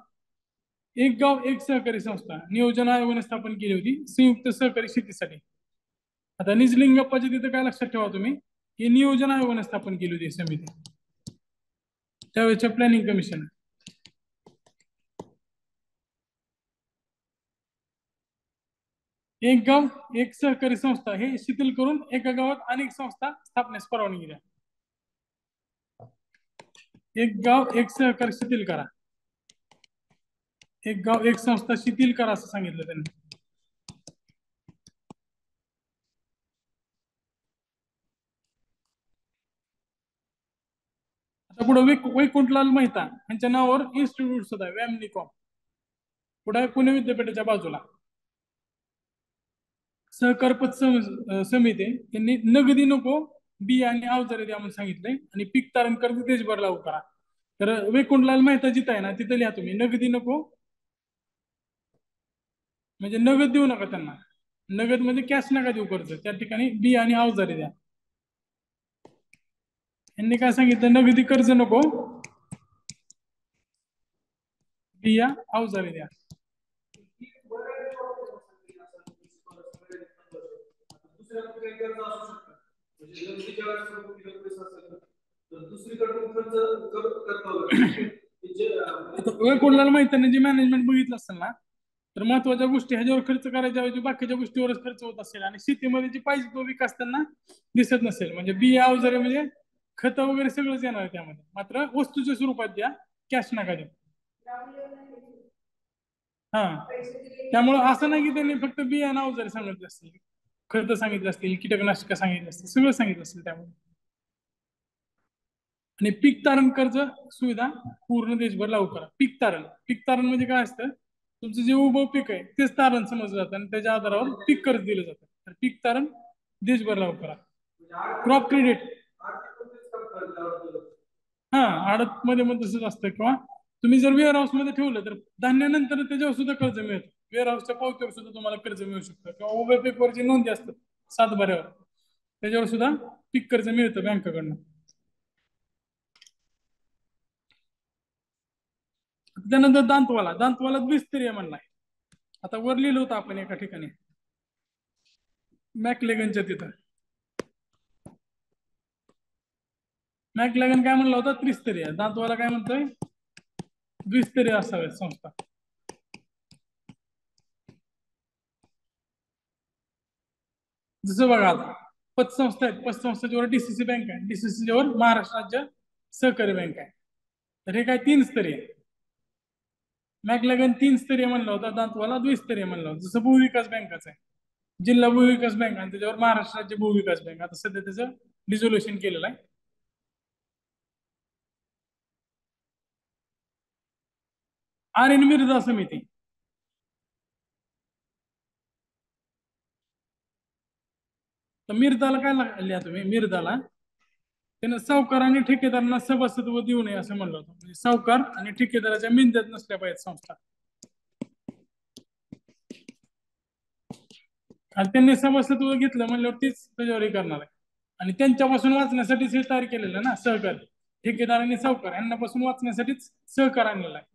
एक गाव एक सहकारी संस्था नियोजन आयोगाने स्थापन केली होती संयुक्त सहकारी शेतीसाठी. आता निजलिंगप्पाच्या तिथे काय लक्षात ठेवा तुम्ही ही नियोजन आयोगाने स्थापन केली होती समिती, त्यावेळेच्या प्लॅनिंग कमिशन. एक गाव एक सहकारी संस्था हे शिथिल करून एका गावात अनेक संस्था स्थापनेस परवानगी द्या. एक गाव एक सहकारी शिथिल करा, एक गाव एक संस्था शिथिल करा असं सांगितलं त्यांनी. आता पुढे वैकुंठलाल मेहता यांच्या नावावर इन्स्टिट्यूट सुद्धा आहे, वॅमनिकॉम, पुढे पुणे विद्यापीठाच्या बाजूला. सहकार समिती त्यांनी नगदी नको बिया आणि अवजारे द्या म्हणून सांगितलंय, आणि पीक तारण कर्ज देशभर लागू करा. तर वैकुंठलाल मेहता जिथं आहे ना तिथं लिहा तुम्ही नगदी नको, म्हणजे नगद देऊ नका त्यांना, नगद म्हणजे कॅश नका देऊ कर्ज, त्या ठिकाणी बिया आणि अवजारे द्या. यांनी काय सांगितलं, नगदी कर्ज नको, बिया अवजारे द्या. वैकुंठलाल मेहताने जे मॅनेजमेंट बघितलं असेल ना, तर महत्वाच्या गोष्टी ह्याच्यावर खर्च करायच्या ऐवजी बाकीच्या गोष्टीवरच खर्च होत असेल, आणि शेतीमध्ये जी पाहिजे तो विकास त्यांना दिसत नसेल. म्हणजे बिया अवजारे म्हणजे खत वगैरे सगळंच येणार आहे त्यामध्ये, मात्र वस्तूच्या स्वरूपात द्या, कॅश नका देऊ. हा, त्यामुळे असं नाही की त्यांनी फक्त बिया आणि अवजारे सांगितले असतील, खत सांगितलं असतील, कीटकनाशक सांगितलं असतील, सगळं सांगितलं असेल त्यामध्ये. आणि पीक तारण कर्ज सुविधा पूर्ण देशभर लागू करा. पीक तारण म्हणजे काय असतं, तुमचं जे उभं पीक आहे तेच तारण समजलं जातं, आणि त्याच्या आधारावर पीक कर्ज दिलं जातं. तर पीक तारण देशभर लागू करा. क्रॉप क्रेडिट, हा, आडत मध्ये मग तसंच असतं. किंवा तुम्ही जर वेअर हाऊस मध्ये ठेवलं तर धान्यानंतर त्याच्यावर सुद्धा कर्ज मिळतं, वेअर हाऊसच्या पावतीवर सुद्धा तुम्हाला कर्ज मिळू शकतं, किंवा उभ्या पीकवर जी नोंदी असतात सातबाऱ्यावर त्याच्यावर सुद्धा पीक कर्ज मिळतं बँकेकडनं. त्यानंतर दांतवाला द्विस्तरीय म्हणलाय. आता वर लिहिलं होतं आपण एका ठिकाणी मॅकलेगनच्या तिथं, मॅकलेगन काय म्हणलं होतं, त्रिस्तरीय. दांतवाला काय म्हणतोय, द्विस्तरीय असावे संस्था. जसं बघा आता पतसंस्था आहेत, पतसंस्थेच्यावर डीसीसी बँक आहे, डीसीसीच्यावर महाराष्ट्र राज्य सहकारी बँक आहे. तर हे काय तीन स्तरीय. मॅकलेगन तीन स्तरीय म्हणलं होतं, दांतवाला द्विस्तरीय म्हणलं होतं. जसं भूविकास बँकाच आहे, जिल्हा भूविकास बँक, आणि त्याच्यावर महाराष्ट्र राज्य भूविकास बँक. आता सध्या त्याचं डिझोल्युशन केलेलं आहे. आर एन मिर्झा समिती, तर मिर्झाला काय लिहा तुम्ही, मिर्झाला त्यानं सावकार आणि ठेकेदारांना सभासदत्व देऊ नये असं म्हणलं होतं. म्हणजे सावकार आणि ठेकेदाराच्या मिंद्यात नसल्या पाहिजेत संस्था, आणि त्यांनी सभासदत्व घेतलं म्हणल्यावर तीच त्याच्यावर हे करणार आहे. आणि त्यांच्यापासून वाचण्यासाठीच हे तयार केलेलं ना सहकार, ठेकेदार आणि सावकार यांनापासून वाचण्यासाठीच सहकार आणलेला आहे.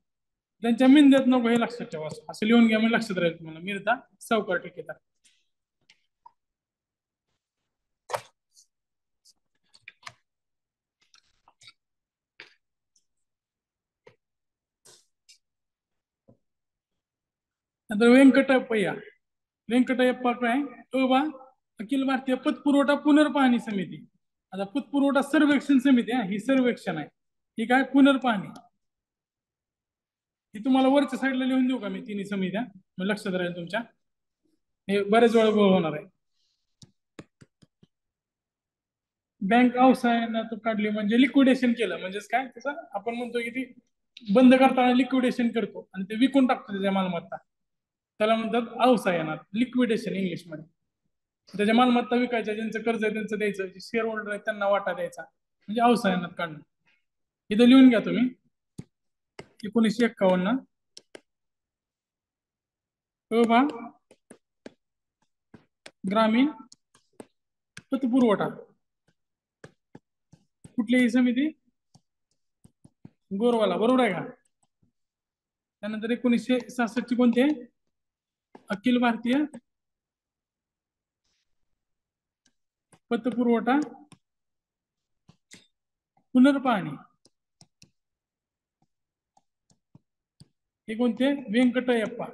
त्यांच्या मिंद्यात नको हे लक्षात ठेवा, असं लिहून घ्या, म्हणजे लक्षात राहील तुम्हाला. मिर्झा, सावकार, ठेकेदार. नंतर व्यंकटयप्पा काय, अखिल भारतीय पतपुरवठा पुनर्पाहणी समिती. आता पतपुरवठा सर्वेक्षण समिती आहे, ही सर्वेक्षण आहे, ही काय पुनर्पाहणी. ही तुम्हाला वरच्या साईडला लिहून देऊ का मी, तिन्ही समित्या, मग लक्षात राहील तुमच्या, हे बरेच वेळा होणार आहे. बँक अवसायानं काढली म्हणजे लिक्विडेशन केलं, म्हणजेच काय, त्याचा आपण म्हणतो की ती बंद करताना लिक्विडेशन करतो आणि ते विकून टाकतो त्याच्या मालमत्ता, त्याला म्हणतात अवसायनात, लिक्विडेशन इंग्लिशमध्ये. त्याच्या मालमत्ता विकायच्या, ज्यांचं कर्ज आहे त्यांचं द्यायचं, जे शेअर होल्डर आहेत त्यांना वाटा द्यायचा, म्हणजे अवसायनात काढणं. इथं लिहून घ्या तुम्ही, 1951 ग्रामीण पतपुरवठा, कुठलीही समिती, गोरवाला, बरोबर आहे का. त्यानंतर 1966 ची कोणती आहे, अखिल भारतीय पतपुरवठा पुनर्पाहणी हे कोणते? व्यंकटयप्पा.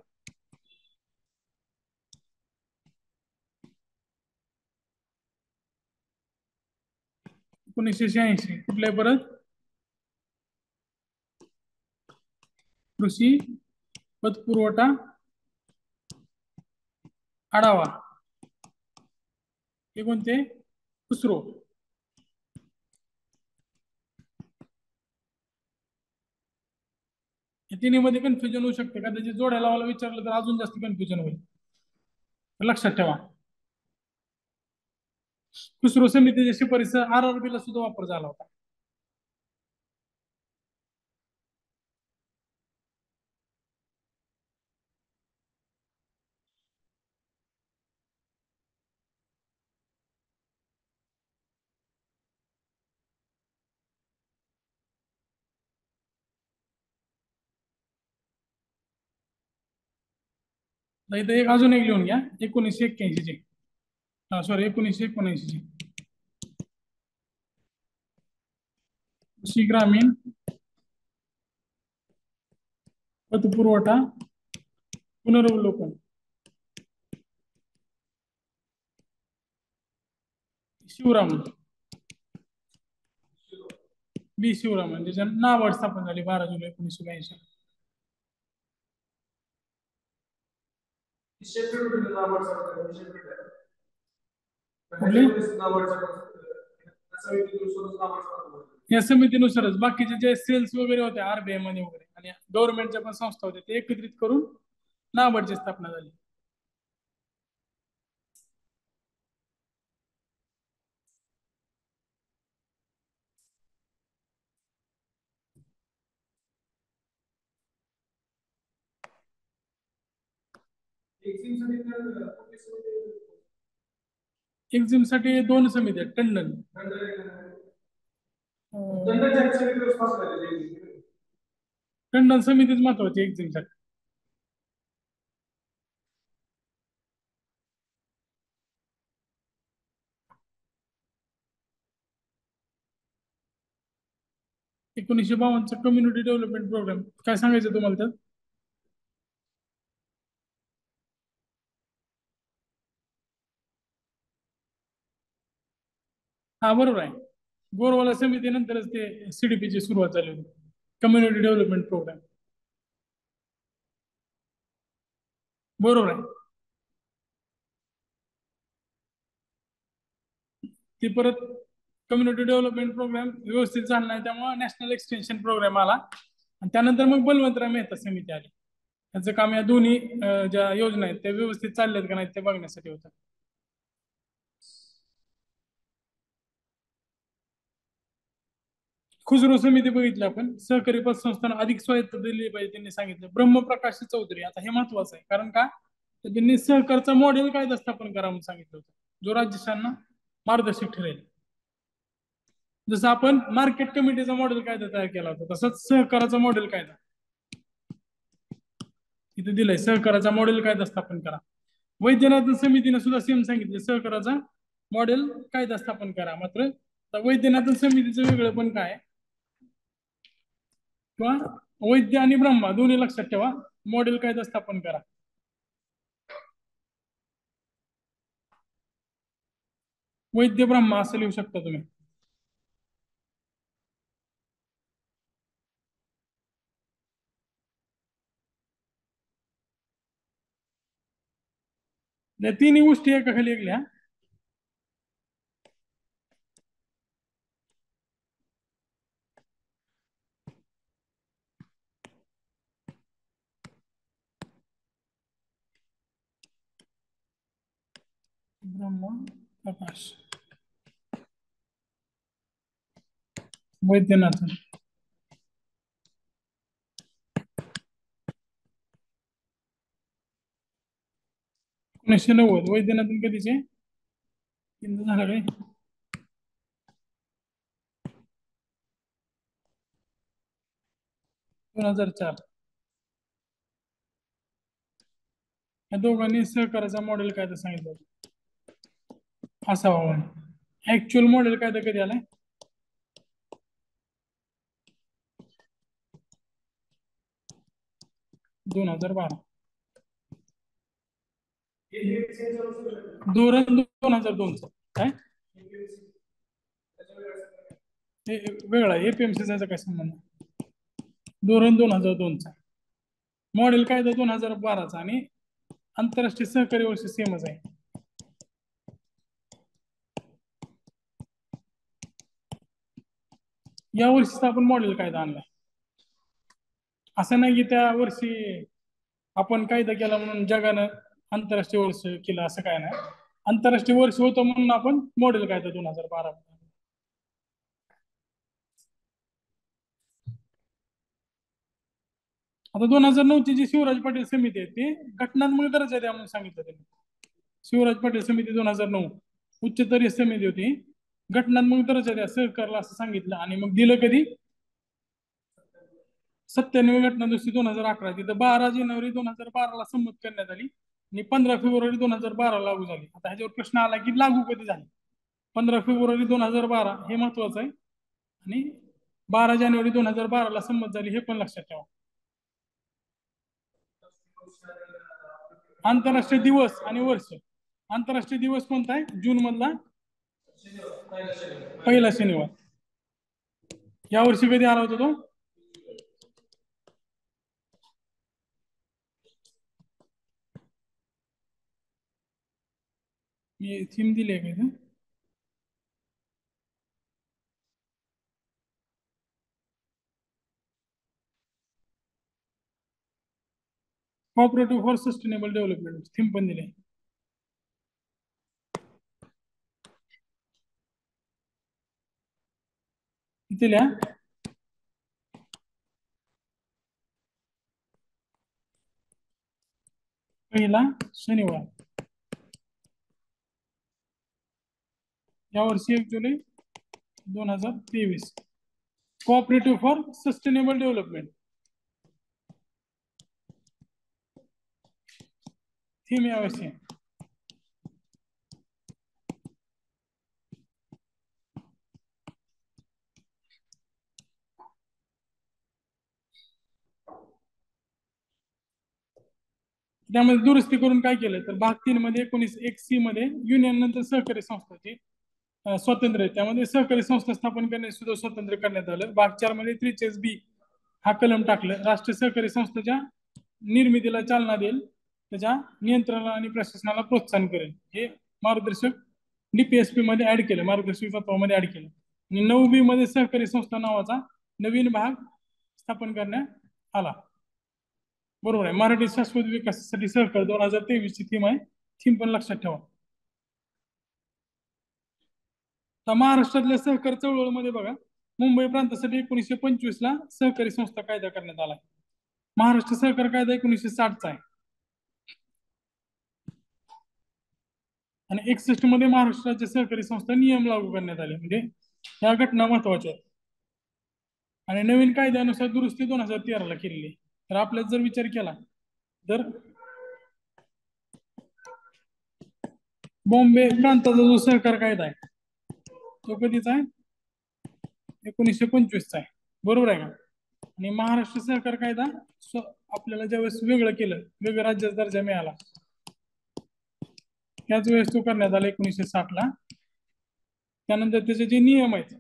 1986 कुठल्या परत? कृषी पतपुरवठा आढावा हे कोणते? खुसरो. या तिन्हीमध्ये कन्फ्युजन होऊ शकते का? त्याची जोड्या लावायला विचारलं तर अजून जास्त कन्फ्युजन होईल. लक्षात ठेवा. खुसरो समितीच्या शिफारस RRB ला सुद्धा वापर झाला होता. इथं एक अजून एक लिहून घ्या. 1981 ची. हा सॉरी 1979 ची. कृषी ग्रामीण पतपुरवठा पुनर्वलोकन. शिवरामन. बी शिवरामन ज्याच्या नावावर स्थापन झाली 12 जुलै 1982. कुठली? या समितीनुसारच बाकीचे जे सेल्स वगैरे होते RBI मध्ये वगैरे आणि गव्हर्नमेंटच्या पण संस्था होत्या ते एकत्रित करून नाबार्डची स्थापना झाली. एक्झिम साठी 2 समिती आहेत. टंडन. टंडन समितीच महत्वाची एक्झिम साठी. एकोणीसशे 52 कम्युनिटी डेव्हलपमेंट प्रोग्राम काय सांगायचं तुम्हाला त्यात? हा बरोबर आहे. गोरवाला समितीनंतरच ते CDP ची सुरुवात झाली होती. Community development program. बरोबर आहे. ती परत कम्युनिटी डेव्हलपमेंट प्रोग्राम व्यवस्थित चालला नाही त्यामुळे नॅशनल एक्सटेन्शन प्रोग्राम आला आणि त्यानंतर मग बलवंतराव मेहता समिती आली. त्याचं काम या दोन्ही ज्या योजना आहेत त्या व्यवस्थित चालल्यात का नाही ते बघण्यासाठी होतं. खुसरो समिती बघितली आपण. सहकारी पतसंस्थांना अधिक स्वायत्ता दिली पाहिजे त्यांनी सांगितलं. ब्रह्मप्रकाश चौधरी आता हे महत्वाचं आहे कारण का तर त्यांनी सहकारचा मॉडेल कायदा स्थापन करा म्हणून सांगितलं होतं जो राज्य मार्गदर्शक ठरेल. जसं आपण मार्केट कमिटीचा मॉडेल कायदा तयार केला होता तसंच सहकाराचा मॉडेल कायदा इथे दिलाय. सहकाराचा मॉडेल कायदा स्थापन करा. वैद्यनाथन समितीने सुद्धा सेम सांगितले सहकाराचा मॉडेल कायदा स्थापन करा. मात्र वैद्यनाथन समितीचं वेगळं पण काय किंवा वैद्य आणि ब्रह्मा दोन्ही लक्षात ठेवा. मॉडेल कायदा स्थापन करा. वैद्य ब्रह्मा असं लिहू शकता तुम्ही. या तिन्ही गोष्टी एका खाली एक लिहा. ब्रह्मा प्रकाश वैद्यनाथन. 1990 वैद्यनाथन कधीचे झालं काय? 2004. या दोघांनी सहकाराचा मॉडेल कायदा सांगितलं असावा म्हणून. ऍक्च्युअल मॉडेल कायदा कधी आलाय? 2012 धोरण 2002च काय हे वेगळा एपीएमसीचा काय संबंध धोरण 2002चा मॉडेल कायदा 2012चा आणि आंतरराष्ट्रीय सहकारी वर्ष सेमच आहे. या वर्षीचा आपण मॉडेल कायदा आणलाय. असं नाही की त्या वर्षी आपण कायदा केला म्हणून जगानं आंतरराष्ट्रीय वर्ष केलं असं काय नाही. आंतरराष्ट्रीय वर्ष होतं म्हणून आपण मॉडेल कायदा 2012. आता 2009ची जी शिवराज पाटील समिती आहे ती घटनांमुळे दर्जा द्या म्हणून सांगितलं त्यांनी. शिवराज पाटील समिती 2009 उच्चस्तरीय समिती होती. घटनांमुळे दर्जा द्या सहकारला असं सांगितलं आणि मग दिलं कधी 97 घटना दुरुस्ती 2011 तिथं 12 जानेवारी 2012 संमत करण्यात आली आणि 15 फेब्रुवारी 2012 लागू झाली. आता ह्याच्यावर प्रश्न आला की लागू कधी झाली. 15 फेब्रुवारी 2012 हे महत्वाचं आहे आणि 12 जानेवारी 2012 संमत झाली हे पण लक्षात ठेवा. आंतरराष्ट्रीय दिवस आणि वर्ष. आंतरराष्ट्रीय दिवस कोणता आहे जून मधला पहिला शनिवार. या वर्षी कधी आला होता तो मी थीम दिली आहे का cooperative for sustainable development theme पण दिले. दिल्या पहिला शनिवार यावर्षी 1 जुलै 2023 cooperative for sustainable development theme यावर्षी. त्यामध्ये दुरुस्ती करून काय केलं तर भाग 3 मध्ये 19(1)(c) मध्ये युनियन नंतर सहकारी संस्थांची स्वातंत्र्य त्यामध्ये सहकारी संस्था स्थापन करण्यास सुद्धा स्वातंत्र्य करण्यात आलं. भाग 4 मध्ये 43(b) हा कलम टाकलं. राष्ट्रीय सहकारी संस्थेच्या निर्मितीला चालना देईल त्याच्या नियंत्रणाला आणि प्रशासनाला प्रोत्साहन करेल हे मार्गदर्शक डीपीएसपी मध्ये ऍड केलं. मार्गदर्शक तत्वामध्ये ऍड केलं आणि 9(b) मध्ये सहकारी संस्था नावाचा नवीन भाग स्थापन करण्यात आला. बरोबर आहे. मराठी शाश्वत विकासासाठी सहकार 2023 ची थीम आहे. थीम पण लक्षात ठेवा. तर महाराष्ट्रातल्या सहकार चळवळीमध्ये बघा मुंबई प्रांतासाठी 1925 ला सहकारी संस्था कायदा करण्यात आला. महाराष्ट्र सहकार कायदा 1960 चा आहे आणि 61 मध्ये महाराष्ट्राच्या सहकारी संस्था नियम लागू करण्यात आले. म्हणजे ह्या घटना महत्वाच्या आहेत आणि नवीन कायद्यानुसार दुरुस्ती 2013 ला केलेली. तर आपल्यात जर विचार केला तर बॉम्बे प्रांताचा जो सहकार कायदा आहे तो कधीचा आहे 1925 चा आहे. बरोबर आहे का. आणि महाराष्ट्र सहकार कायदा आपल्याला ज्यावेळेस वेगळं केलं वेगळं राज्याचा दर्जा मिळाला त्याच वेळेस तो करण्यात आला 1960 ला. त्यानंतर त्याचे जे नियम आहेत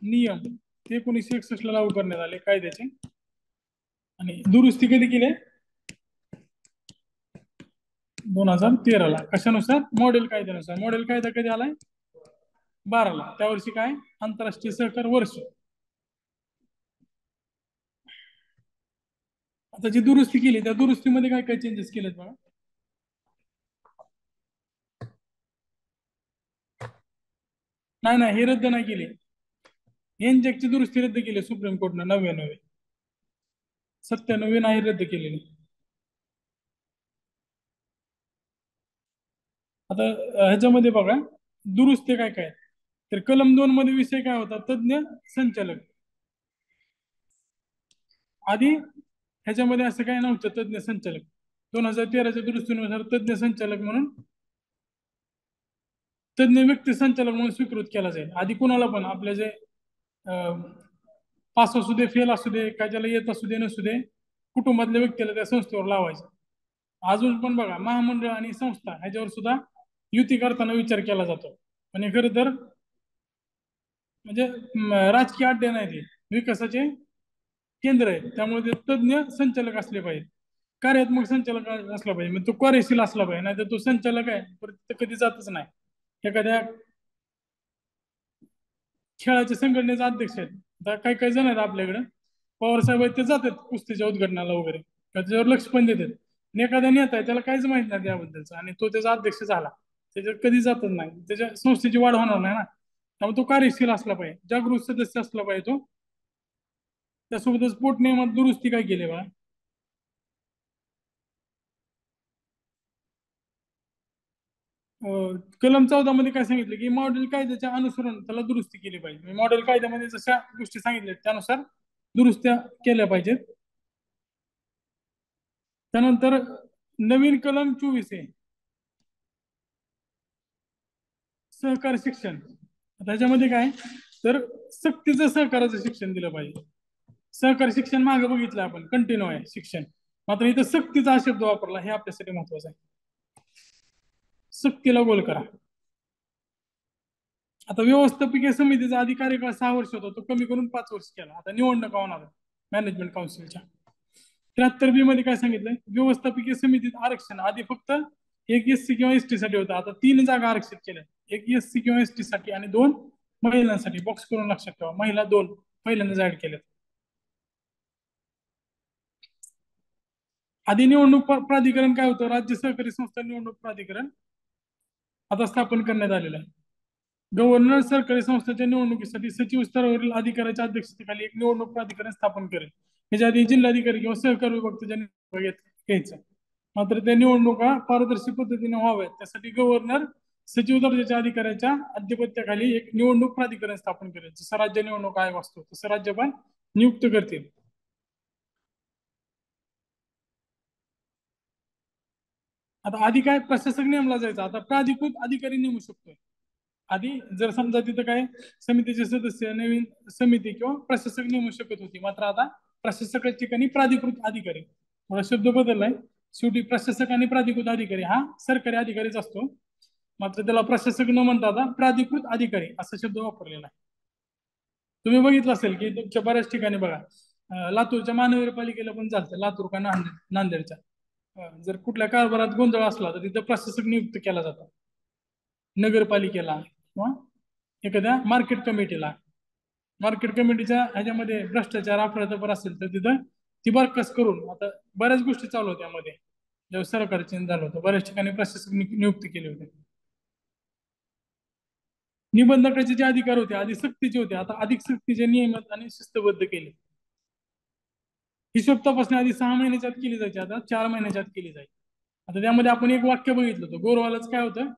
नियम ते 1961 ला लागू करण्यात आले कायद्याचे आणि दुरुस्ती कधी केली 2013 ला. कशानुसार मॉडेल कायद्यानुसार. मॉडेल कायदा कधी आलाय 12 ला. त्या वर्षी काय आंतरराष्ट्रीय सहकार वर्ष. आता जी दुरुस्ती केली त्या दुरुस्तीमध्ये काय काय चेंजेस केलेत बघा. नाही नाही हे रद्द नाही केली. एनजॅकची दुरुस्ती रद्द केली सुप्रीम कोर्टनं 99. 97 नाही रद्द केलेली. आता ह्याच्यामध्ये बघा दुरुस्ती काय काय तर कलम 2 मध्ये विषय काय होता तज्ञ संचालक. आधी ह्याच्यामध्ये असं काय नव्हतं तज्ञ संचालक. 2013च्या दुरुस्तीनुसार तज्ञ संचालक म्हणून तज्ञ व्यक्ती संचालक म्हणून स्वीकृत केला जाईल. आधी कुणाला पण आपले जे अं, पास असू दे, फेल असू दे, काय त्याला येत असू दे नसू दे, कुटुंबातल्या व्यक्तीला त्या संस्थेवर लावायचं. अजून पण बघा, महामंडळ आणि संस्था ह्याच्यावर सुद्धा युती करताना विचार केला जातो. आणि खरं तर म्हणजे राजकीय अड्डे नाही, ते विकासाचे केंद्र आहे. त्यामुळे ते तज्ञ संचालक असले पाहिजे, कार्यात्मक संचालक असला पाहिजे. म्हणजे तो कार्यशील असला पाहिजे, नाही तर तो संचालक आहे परत तिथं कधी जातच नाही. एखाद्या खेळाच्या संघटनेचा अध्यक्ष आहेत, आता काही काही जण आहेत आपल्याकडे, पवार साहेब आहेत, ते जातात कुस्तीच्या उद्घाटनाला वगैरे, त्याच्यावर लक्ष पण देतात. आणि एखादा नेता आहे, त्याला काहीच माहित नाही त्याबद्दलचं, आणि तो त्याचा अध्यक्ष झाला, त्याच्यावर कधी जातच नाही, त्याच्या संस्थेची वाढ होणार नाही ना. त्यामुळे तो कार्यशील असला पाहिजे, जागृत सदस्य असला पाहिजे तो. त्यासोबतच पोट नियमात दुरुस्ती काय केली बा, कलम 14 मध्ये काय सांगितलं की मॉडेल कायद्याच्या अनुसरण त्याला दुरुस्ती केली पाहिजे. मॉडेल कायद्यामध्ये जशा गोष्टी सांगितल्या त्यानुसार दुरुस्त्या केल्या पाहिजेत. त्यानंतर नवीन कलम 24 आहे, सहकार शिक्षण. त्याच्यामध्ये काय, तर सक्तीचं सहकाराचं शिक्षण दिलं पाहिजे. सहकारी शिक्षण मागे बघितलं आपण, कंटिन्यू आहे शिक्षण, मात्र इथं सक्तीचा हा शब्द वापरला, हे आपल्यासाठी महत्वाचं आहे. सक्तीला गोल करा. आता व्यवस्थापकीय समितीचा आधी कार्यकाळ 6 वर्ष होता, तो कमी करून 5 वर्ष केला. आता निवडणुका होणार मॅनेजमेंट काउन्सिलच्या. 73 मध्ये काय सांगितलंय, व्यवस्थापकीय समितीत आरक्षण आधी फक्त एक एससी किंवा एसटी साठी होतं, आता 3 जागा आरक्षित केल्या, एक एससी किंवा एसटी साठी आणि 2 महिलांसाठी. बॉक्स करून लक्षात ठेवा, महिला 2 पहिल्यांदाच ऍड केल्यात. आधी निवडणूक प्राधिकरण काय होतं, राज्य सहकारी संस्था निवडणूक प्राधिकरण, आता स्थापन करण्यात आलेलं आहे. गव्हर्नर सरकारी संस्थेच्या निवडणुकीसाठी सचिव स्तरावरील अधिकाऱ्याच्या अध्यक्षतेखाली एक निवडणूक प्राधिकरण स्थापन करेल. ह्याच्या आधी जिल्हाधिकारी किंवा सहकार विभाग त्याच्या घ्यायचा. मात्र त्या निवडणुका पारदर्शी पद्धतीने व्हाव्यात, त्यासाठी गव्हर्नर सचिव दर्जाच्या अधिकाऱ्याच्या अधिपत्याखाली एक निवडणूक प्राधिकरण स्थापन करेल. जसं राज्य निवडणूक आयोग असतो तसं राज्यपाल नियुक्त करतील. आता आधी काय प्रशासक नेमला जायचा, आता प्राधिकृत अधिकारी नेमू शकतोय. आधी जर समजा तिथं काय समितीचे सदस्य नवीन समिती किंवा प्रशासक नेमू शकत होती, मात्र आता प्रशासकाच्या ठिकाणी प्राधिकृत अधिकारी, थोडा शब्द बदललाय. शेवटी प्रशासक आणि प्राधिकृत अधिकारी हा सरकारी अधिकारीच असतो, मात्र त्याला प्रशासक न म्हणता आता प्राधिकृत अधिकारी असा शब्द वापरलेला आहे. तुम्ही बघितलं असेल की तुमच्या बऱ्याच ठिकाणी बघा, लातूरच्या महानगरपालिकेला पण चालतं, लातूर का नांदेडच्या, जर कुठल्या कारभारात गोंधळ असला तर तिथं प्रशासक नियुक्त केला जातो, नगरपालिकेला किंवा एखाद्या मार्केट कमिटीला. मार्केट कमिटीच्या ह्याच्यामध्ये भ्रष्टाचार अफरातफर असेल तर तिथं ती बरखास्त करून, आता बऱ्याच गोष्टी चालू होत्या मध्ये जेव्हा सरकार चेंज झालं होतं, बऱ्याच ठिकाणी प्रशासक नियुक्त केले होते. निबंधकाचे जे अधिकार होते आधी सक्तीचे होते, आता अधिक सक्तीचे नियमित आणि शिस्तबद्ध केले. हिशोब तपासणी आधी 6 महिन्याच्या आत केली जायची, आता 4 महिन्याच्या आत केली जाईल. आता त्यामध्ये आपण एक वाक्य बघितलं होतं, गोरवालाच काय होतं,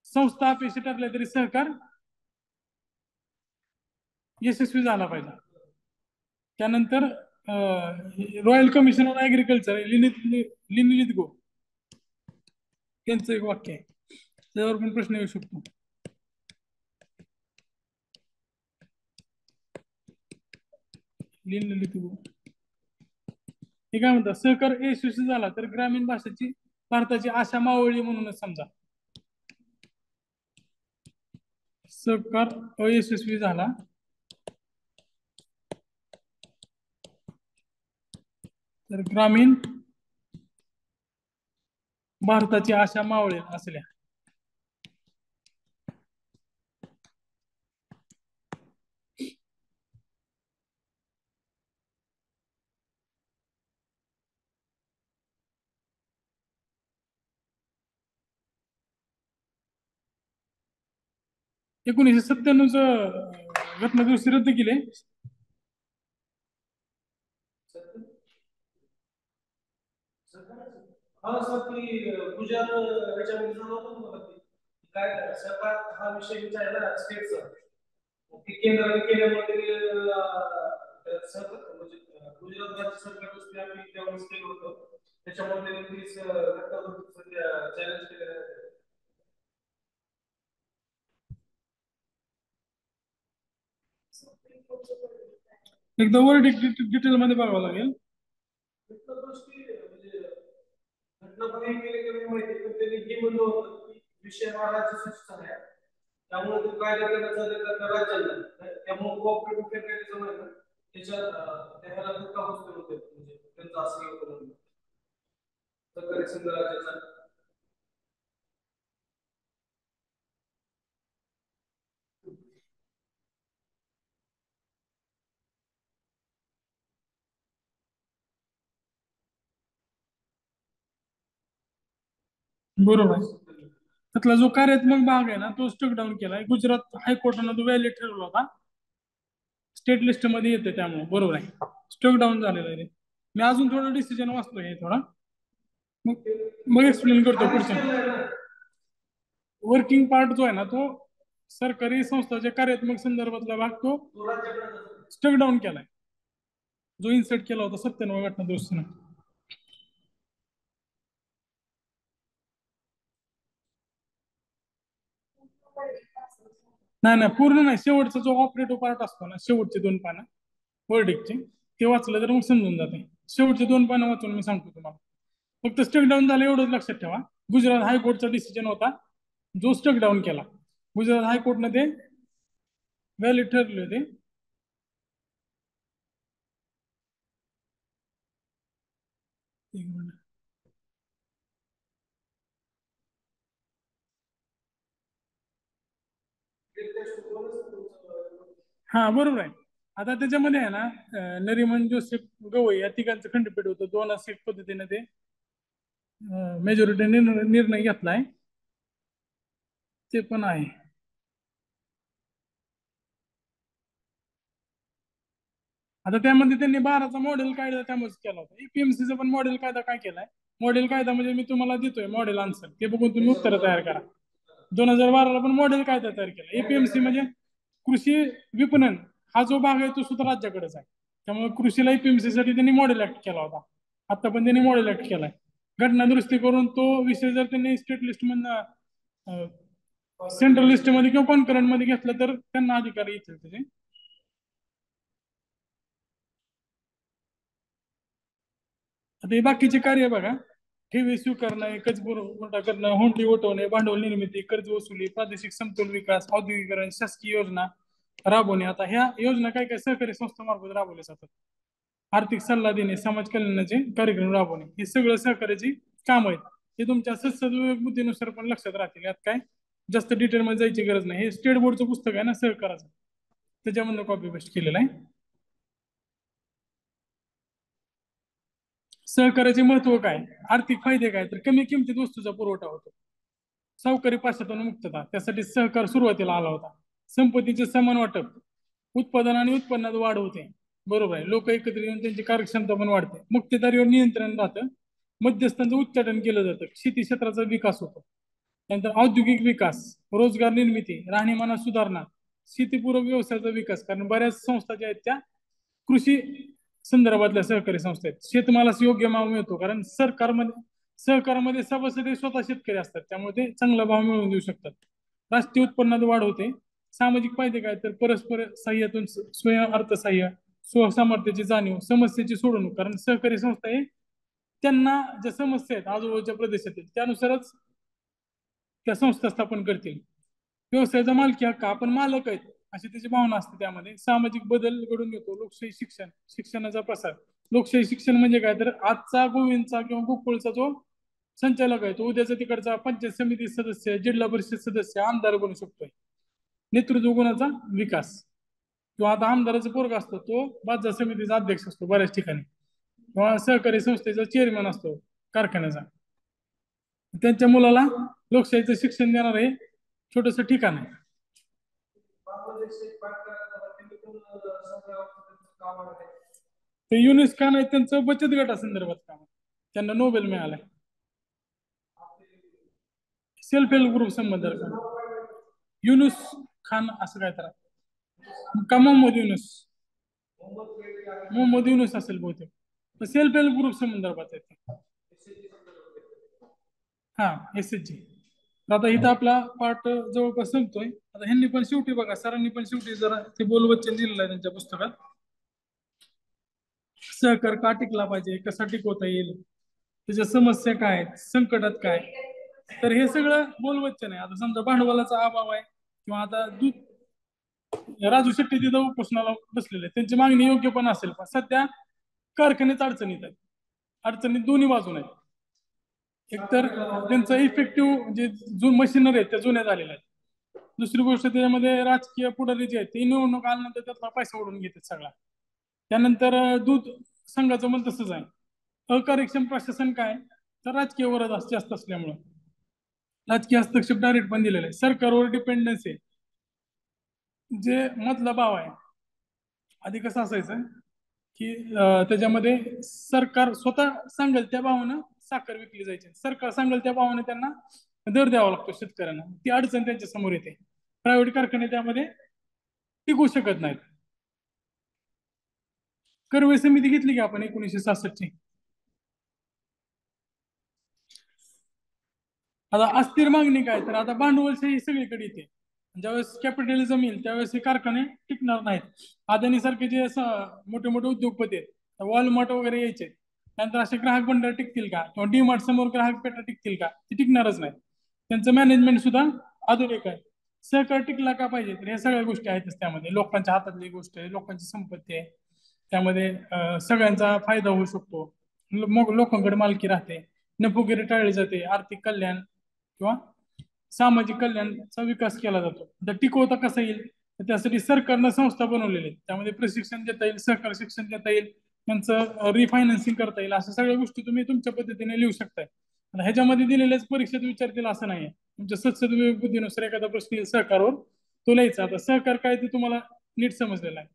संस्था अपयशी ठरल्या तरी सहकार यशस्वी झाला पाहिजे. त्यानंतर रॉयल कमिशन ऑन ऍग्रिकल्चर लिनिलिथ गो, त्यांचं एक वाक्य आहे, त्यावर पण प्रश्न येऊ शकतो. लिनिलिथ गो हे काय म्हणतात, सहकार यशस्वी झाला तर ग्रामीण भाषेची भारताची आशा मावळली म्हणूनच समजा. सहकार अयशस्वी झाला तर ग्रामीण भारताची आशा मावळेल असल्या. 1997 घटना दुरुस्ती रद्द केली. हा सर, ती गुजरात याच्यामध्ये झालं होतं ना मला, ते काय सरकार हा विषय विचारला स्टेटचा, ती केंद्राने केल्यामध्ये म्हणजे गुजरात राज्य सरकार दुसरी आपली त्यावेळेस केलं होतं, त्याच्यामध्ये ती चॅलेंज केलेलं. एकदा वर डिटेल मध्ये बघावं लागेल. घटना पण एक केली की माहिती पण त्यांनी हे म्हणलं होतं की विषय हा राज्य सूचना आहे त्यामुळे तो कायदा करण्याचा अधिकार राज्याला आहे. त्यामुळे कोऑपरेटिव्ह फेडरलिझम आहे ना त्याच्यात त्याला धक्का बसले होते म्हणजे त्यांचं असं होतं म्हणून सहकारी संघ राज्याचा. बरोबर आहे. त्यातला जो कार्यात्मक भाग आहे ना तो स्टक डाऊन केलाय. गुजरात हायकोर्टानं तो व्हॅलिड ठरवला होता. स्टेट लिस्ट मध्ये येते त्यामुळे बरोबर आहे. स्टक डाऊन झालेला आहे. मी अजून थोडं डिसिजन वाचतोय हे थोडा. मग मग एक्सप्लेन करतो पुढच्या. वर्किंग पार्ट जो आहे ना तो सरकारी संस्थाच्या कार्यात्मक संदर्भातला भाग तो स्टक डाऊन केलाय. जो इन्सर्ट केला होता 97 घटना दुरुस्तीनं. नाही नाही पूर्ण नाही. शेवटचा जो ऑपरेटिव्ह पार्ट असतो ना शेवटचे 2 पानं वर्डिकचे ते वाचलं तर मग समजून जाते. शेवटचे 2 पानं वाचून मी सांगतो तुम्हाला. फक्त स्टक डाऊन झालं एवढंच लक्षात ठेवा. गुजरात हायकोर्टचा डिसिजन होता जो स्टक डाऊन केला. गुजरात हायकोर्टने ते व्हॅलिड ठरले होते. एक मिनिट. हा बरोबर आहे. आता त्याच्यामध्ये आहे ना नरिमन जोसेफ गवई या तिघांचं खंडपीठ होतं. 2 पद्धतीने ते मेजॉरिटी निर्णय घेतलाय. ते पण आहे. आता त्यामध्ये त्यांनी 12चा मॉडेल कायदा त्यामुळे केला होता. ईपीएमसीचा पण मॉडेल कायदा काय केलाय. मॉडेल कायदा म्हणजे मी तुम्हाला देतोय मॉडेल आन्सर ते बघून तुम्ही उत्तर तयार करा. 2012ला पण मॉडेल कायदा तयार केला. एपीएमसी म्हणजे कृषी विपणन हा जो भाग आहे तो सुद्धा राज्याकडेच आहे. त्यामुळे कृषीला ईपीएमसी साठी त्यांनी मॉडेल ऍक्ट केला होता. आता पण त्यांनी मॉडेल ऍक्ट केलाय. घटना दुरुस्ती करून तो विषय जर त्यांनी स्टेट लिस्ट मधनं सेंट्रल लिस्ट मध्ये किंवा कॉन्करंट मध्ये घेतलं तर त्यांना अधिकार येतील त्याचे. आता हे बाकीचे कार्य बघा. ठेवी स्वीकारणं, कर्ज पुरवठा करणं, हुंडी उठवणे, भांडवल निर्मिती, कर्ज वसुली, प्रादेशिक समतोल विकास, औद्योगिकरण, शासकीय योजना राबवणे. आता ह्या योजना काय काय सहकारी संस्थांमार्फत राबवल्या जातात. आर्थिक सल्ला देणे, समाज कल्याणाचे कार्यक्रम राबवणे हे सगळं सहकार्याची काम आहेत. हे तुमच्या सद्विवेक बुद्धीनुसार पण लक्षात राहतील. यात काय जास्त डिटेल मध्ये जायची गरज नाही. हे स्टेट बोर्डचं पुस्तक आहे ना सहकाराचं त्याच्यामधनं कॉपी पेस्ट केलेलं आहे. सहकार्याचे महत्व काय, आर्थिक फायदे काय, तर कमी किमतीत वस्तूचा पुरवठा होतो. सावकारी पाशातून मुक्तता त्यासाठी सहकार सुरुवातीला आला होता. संपत्तीचे समान वाटप, उत्पादन आणि उत्पन्नात वाढ होते. बरोबर आहे. लोक एकत्र येऊन त्यांची कार्यक्षमता पण वाढते. मक्तेदारीवर नियंत्रण राहतं. मध्यस्थांचं उच्चाटन केलं जातं. शेती क्षेत्राचा विकास होतो. त्यानंतर औद्योगिक विकास, रोजगार निर्मिती, राहणीमानात सुधारणा, शेतीपूरक व्यवसायाचा विकास. कारण बऱ्याच संस्था ज्या आहेत त्या कृषी संदर्भातल्या सहकारी संस्था आहेत. शेतमालास योग्य भाव मिळतो कारण सरकारमध्ये सहकारामध्ये सभासद हे स्वतः शेतकरी असतात. त्यामुळे ते चांगला भाव मिळवून देऊ शकतात. राष्ट्रीय उत्पन्नात वाढ होते. सामाजिक फायदे काय तर परस्पर सहाय्यातून स्वयं अर्थसहाय्य, स्वसामर्थ्याची जाणीव, समस्येची सोडवणूक. कारण सहकारी संस्था हे त्यांना ज्या समस्या आहेत आजूबाजूच्या प्रदेशातील त्यानुसारच त्या संस्था स्थापन करतील. व्यवसायाचा मालकी हक्क, आपण मालक आहेत अशी त्याची भावना असते. त्यामध्ये सामाजिक बदल घडून येतो. लोकशाही शिक्षण, शिक्षणाचा प्रसार. लोकशाही शिक्षण म्हणजे काय तर आजचा गोविंदचा किंवा गोकुळचा जो संचालक आहे तो उद्याचा तिकडचा पंचायत समिती सदस्य, जिल्हा परिषद सदस्य, आमदार बनू शकतोय. नेतृत्व गुणाचा विकास. किंवा आता आमदाराचा पोरगा असतो तो बाजार समितीचा अध्यक्ष असतो बऱ्याच ठिकाणी किंवा सहकारी संस्थेचा चेअरमॅन असतो कारखान्याचा. त्यांच्या मुलाला लोकशाहीचं शिक्षण देणार हे छोटस ठिकाण आहे. ते युनिस खान आहे त्यांचं बचत गटासंदर्भात काम आहे. त्यांना नोबेल मिळालाय. सेल्फ हेल्प ग्रुप संबंध. युनुस खान असं काय तर का मोहम्मद युनुस, मोहम्मद युनुस असेल बहुतेक. सेल्फ हेल्प ग्रुप संदर्भात आहे. हा एस एच जी. तर आता इथं आपला पाठ जवळपास संपतोय. आता ह्यांनी पण शेवटी बघा, सरांनी पण शेवटी जरा ते बोलवच्चन दिलेलं आहे त्यांच्या पुस्तकात. सहकार का टिकला पाहिजे, कसा टिकवता येईल, त्याच्या समस्या काय आहेत, संकटात काय. तर हे सगळं बोलवच्चन आहे. आता समजा भांडवलाचा अभाव आहे किंवा आता राजू शेट्टी तिथं उपोषणाला बसलेले आहेत. त्यांची मागणी योग्य पण असेल, पण सध्या कारखान्यात अडचणीत आहेत. अडचणीत दोन्ही बाजून आहेत. एकतर त्यांचं इफेक्टिव्ह जे मशिनरी आहेत त्या जुन्या झालेल्या आहेत. दुसरी गोष्ट त्याच्यामध्ये राजकीय पुढारी जे आहेत ते निवडणूक आल्यानंतर त्यातला पैसा ओढून घेतात सगळा. त्यानंतर दूध संघाचं पण तसंच आहे. अकार्यक्षम प्रशासन काय, तर राजकीय वरद जास्त असल्यामुळं राजकीय हस्तक्षेप डायरेक्ट पण दिलेला आहे. सरकारवर डिपेंडन्सी आहे. जे मधला भाव आहे, आधी कसं असायचं की त्याच्यामध्ये सरकार स्वतः सांगेल त्या भावानं साखर विकली जायची, सरकार सांगेल त्या भावानं त्यांना दर द्यावा लागतो शेतकऱ्यांना. ती अडचण त्यांच्या समोर येते. प्रायव्हेट कारखाने त्यामध्ये टिकू शकत नाहीत. करवे समिती घेतली की आपण 1966 ची. आता अस्थिर मागणी काय, तर आता भांडवलशाही सगळीकडे येते. ज्यावेळेस कॅपिटलिझम येईल त्यावेळेस हे कारखाने टिकणार नाहीत. अदानी सारखे जे असं मोठे मोठे उद्योगपती आहेत, वॉलमार्ट वगैरे यायचे, त्यानंतर असे ग्राहक मंडळ टिकतील का, किंवा डीमार्ट समोर ग्राहक पेठा टिकतील का, ते टिकणारच नाही. त्यांचं मॅनेजमेंट सुद्धा आधुनिक आहे. सहकार टिकला का पाहिजे, तर ह्या सगळ्या गोष्टी आहेतच त्यामध्ये. लोकांच्या हातातली गोष्ट आहे, लोकांची संपत्ती आहे, त्यामध्ये सगळ्यांचा फायदा होऊ शकतो. मग लोकांकडे मालकी राहते, नफोगिरी टाळली जाते, आर्थिक कल्याण किंवा सामाजिक कल्याणाचा विकास केला जातो. तर टिकवता कसा येईल, तर त्यासाठी सरकारनं संस्था बनवलेल्या आहेत. त्यामध्ये प्रशिक्षण देता येईल, सहकार शिक्षण देता येईल, त्यांचं रिफायनान्सिंग करता येईल. अशा सगळ्या गोष्टी तुम्ही तुमच्या पद्धतीने लिहू शकताय. आता ह्याच्यामध्ये दिलेल्याच परीक्षेत विचारतील असं नाही. तुमच्या सदस्य विवेक बुद्धीनुसार एखादा प्रश्न येईल सहकारवर, तो लिहायचा. आता सहकार काय ते तुम्हाला नीट समजलेलं आहे,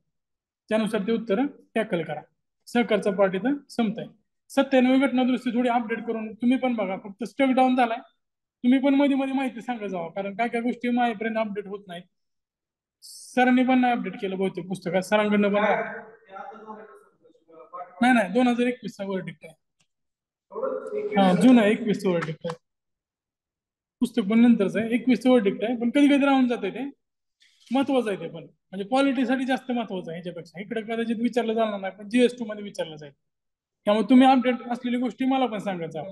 त्यानुसार ते उत्तर टॅकल करा. सहकारचा पार्ट इथं संपताय. 97 घटना दुरुस्ती थोडी अपडेट करून तुम्ही पण बघा. फक्त स्टक डाऊन झालाय, तुम्ही पण मध्ये मध्ये माहिती सांगत जावा, कारण काय काय गोष्टी माझ्यापर्यंत अपडेट होत नाहीत. सरांनी पण नाही अपडेट केलं बहुतेक पुस्तकात, सरांकडनं पण नाही. नाही, 2021 चा वर्डिक्ट आहे. हा, जून आहे, 21 वर्डिक्ट आहे. पुस्तक पण नंतरच आहे, 21 वर्डिक्ट आहे. पण कधी कधी राहून जाते ते. महत्वाचं आहे ते पण, म्हणजे पॉलिटीसाठी जास्त महत्वाचं आहे ह्याच्यापेक्षा. इकडे कदाचित विचारलं जाणार नाही, पण GS2 मध्ये विचारलं जाईल. त्यामुळे तुम्ही अपडेट असलेली गोष्टी मला पण सांगत जा.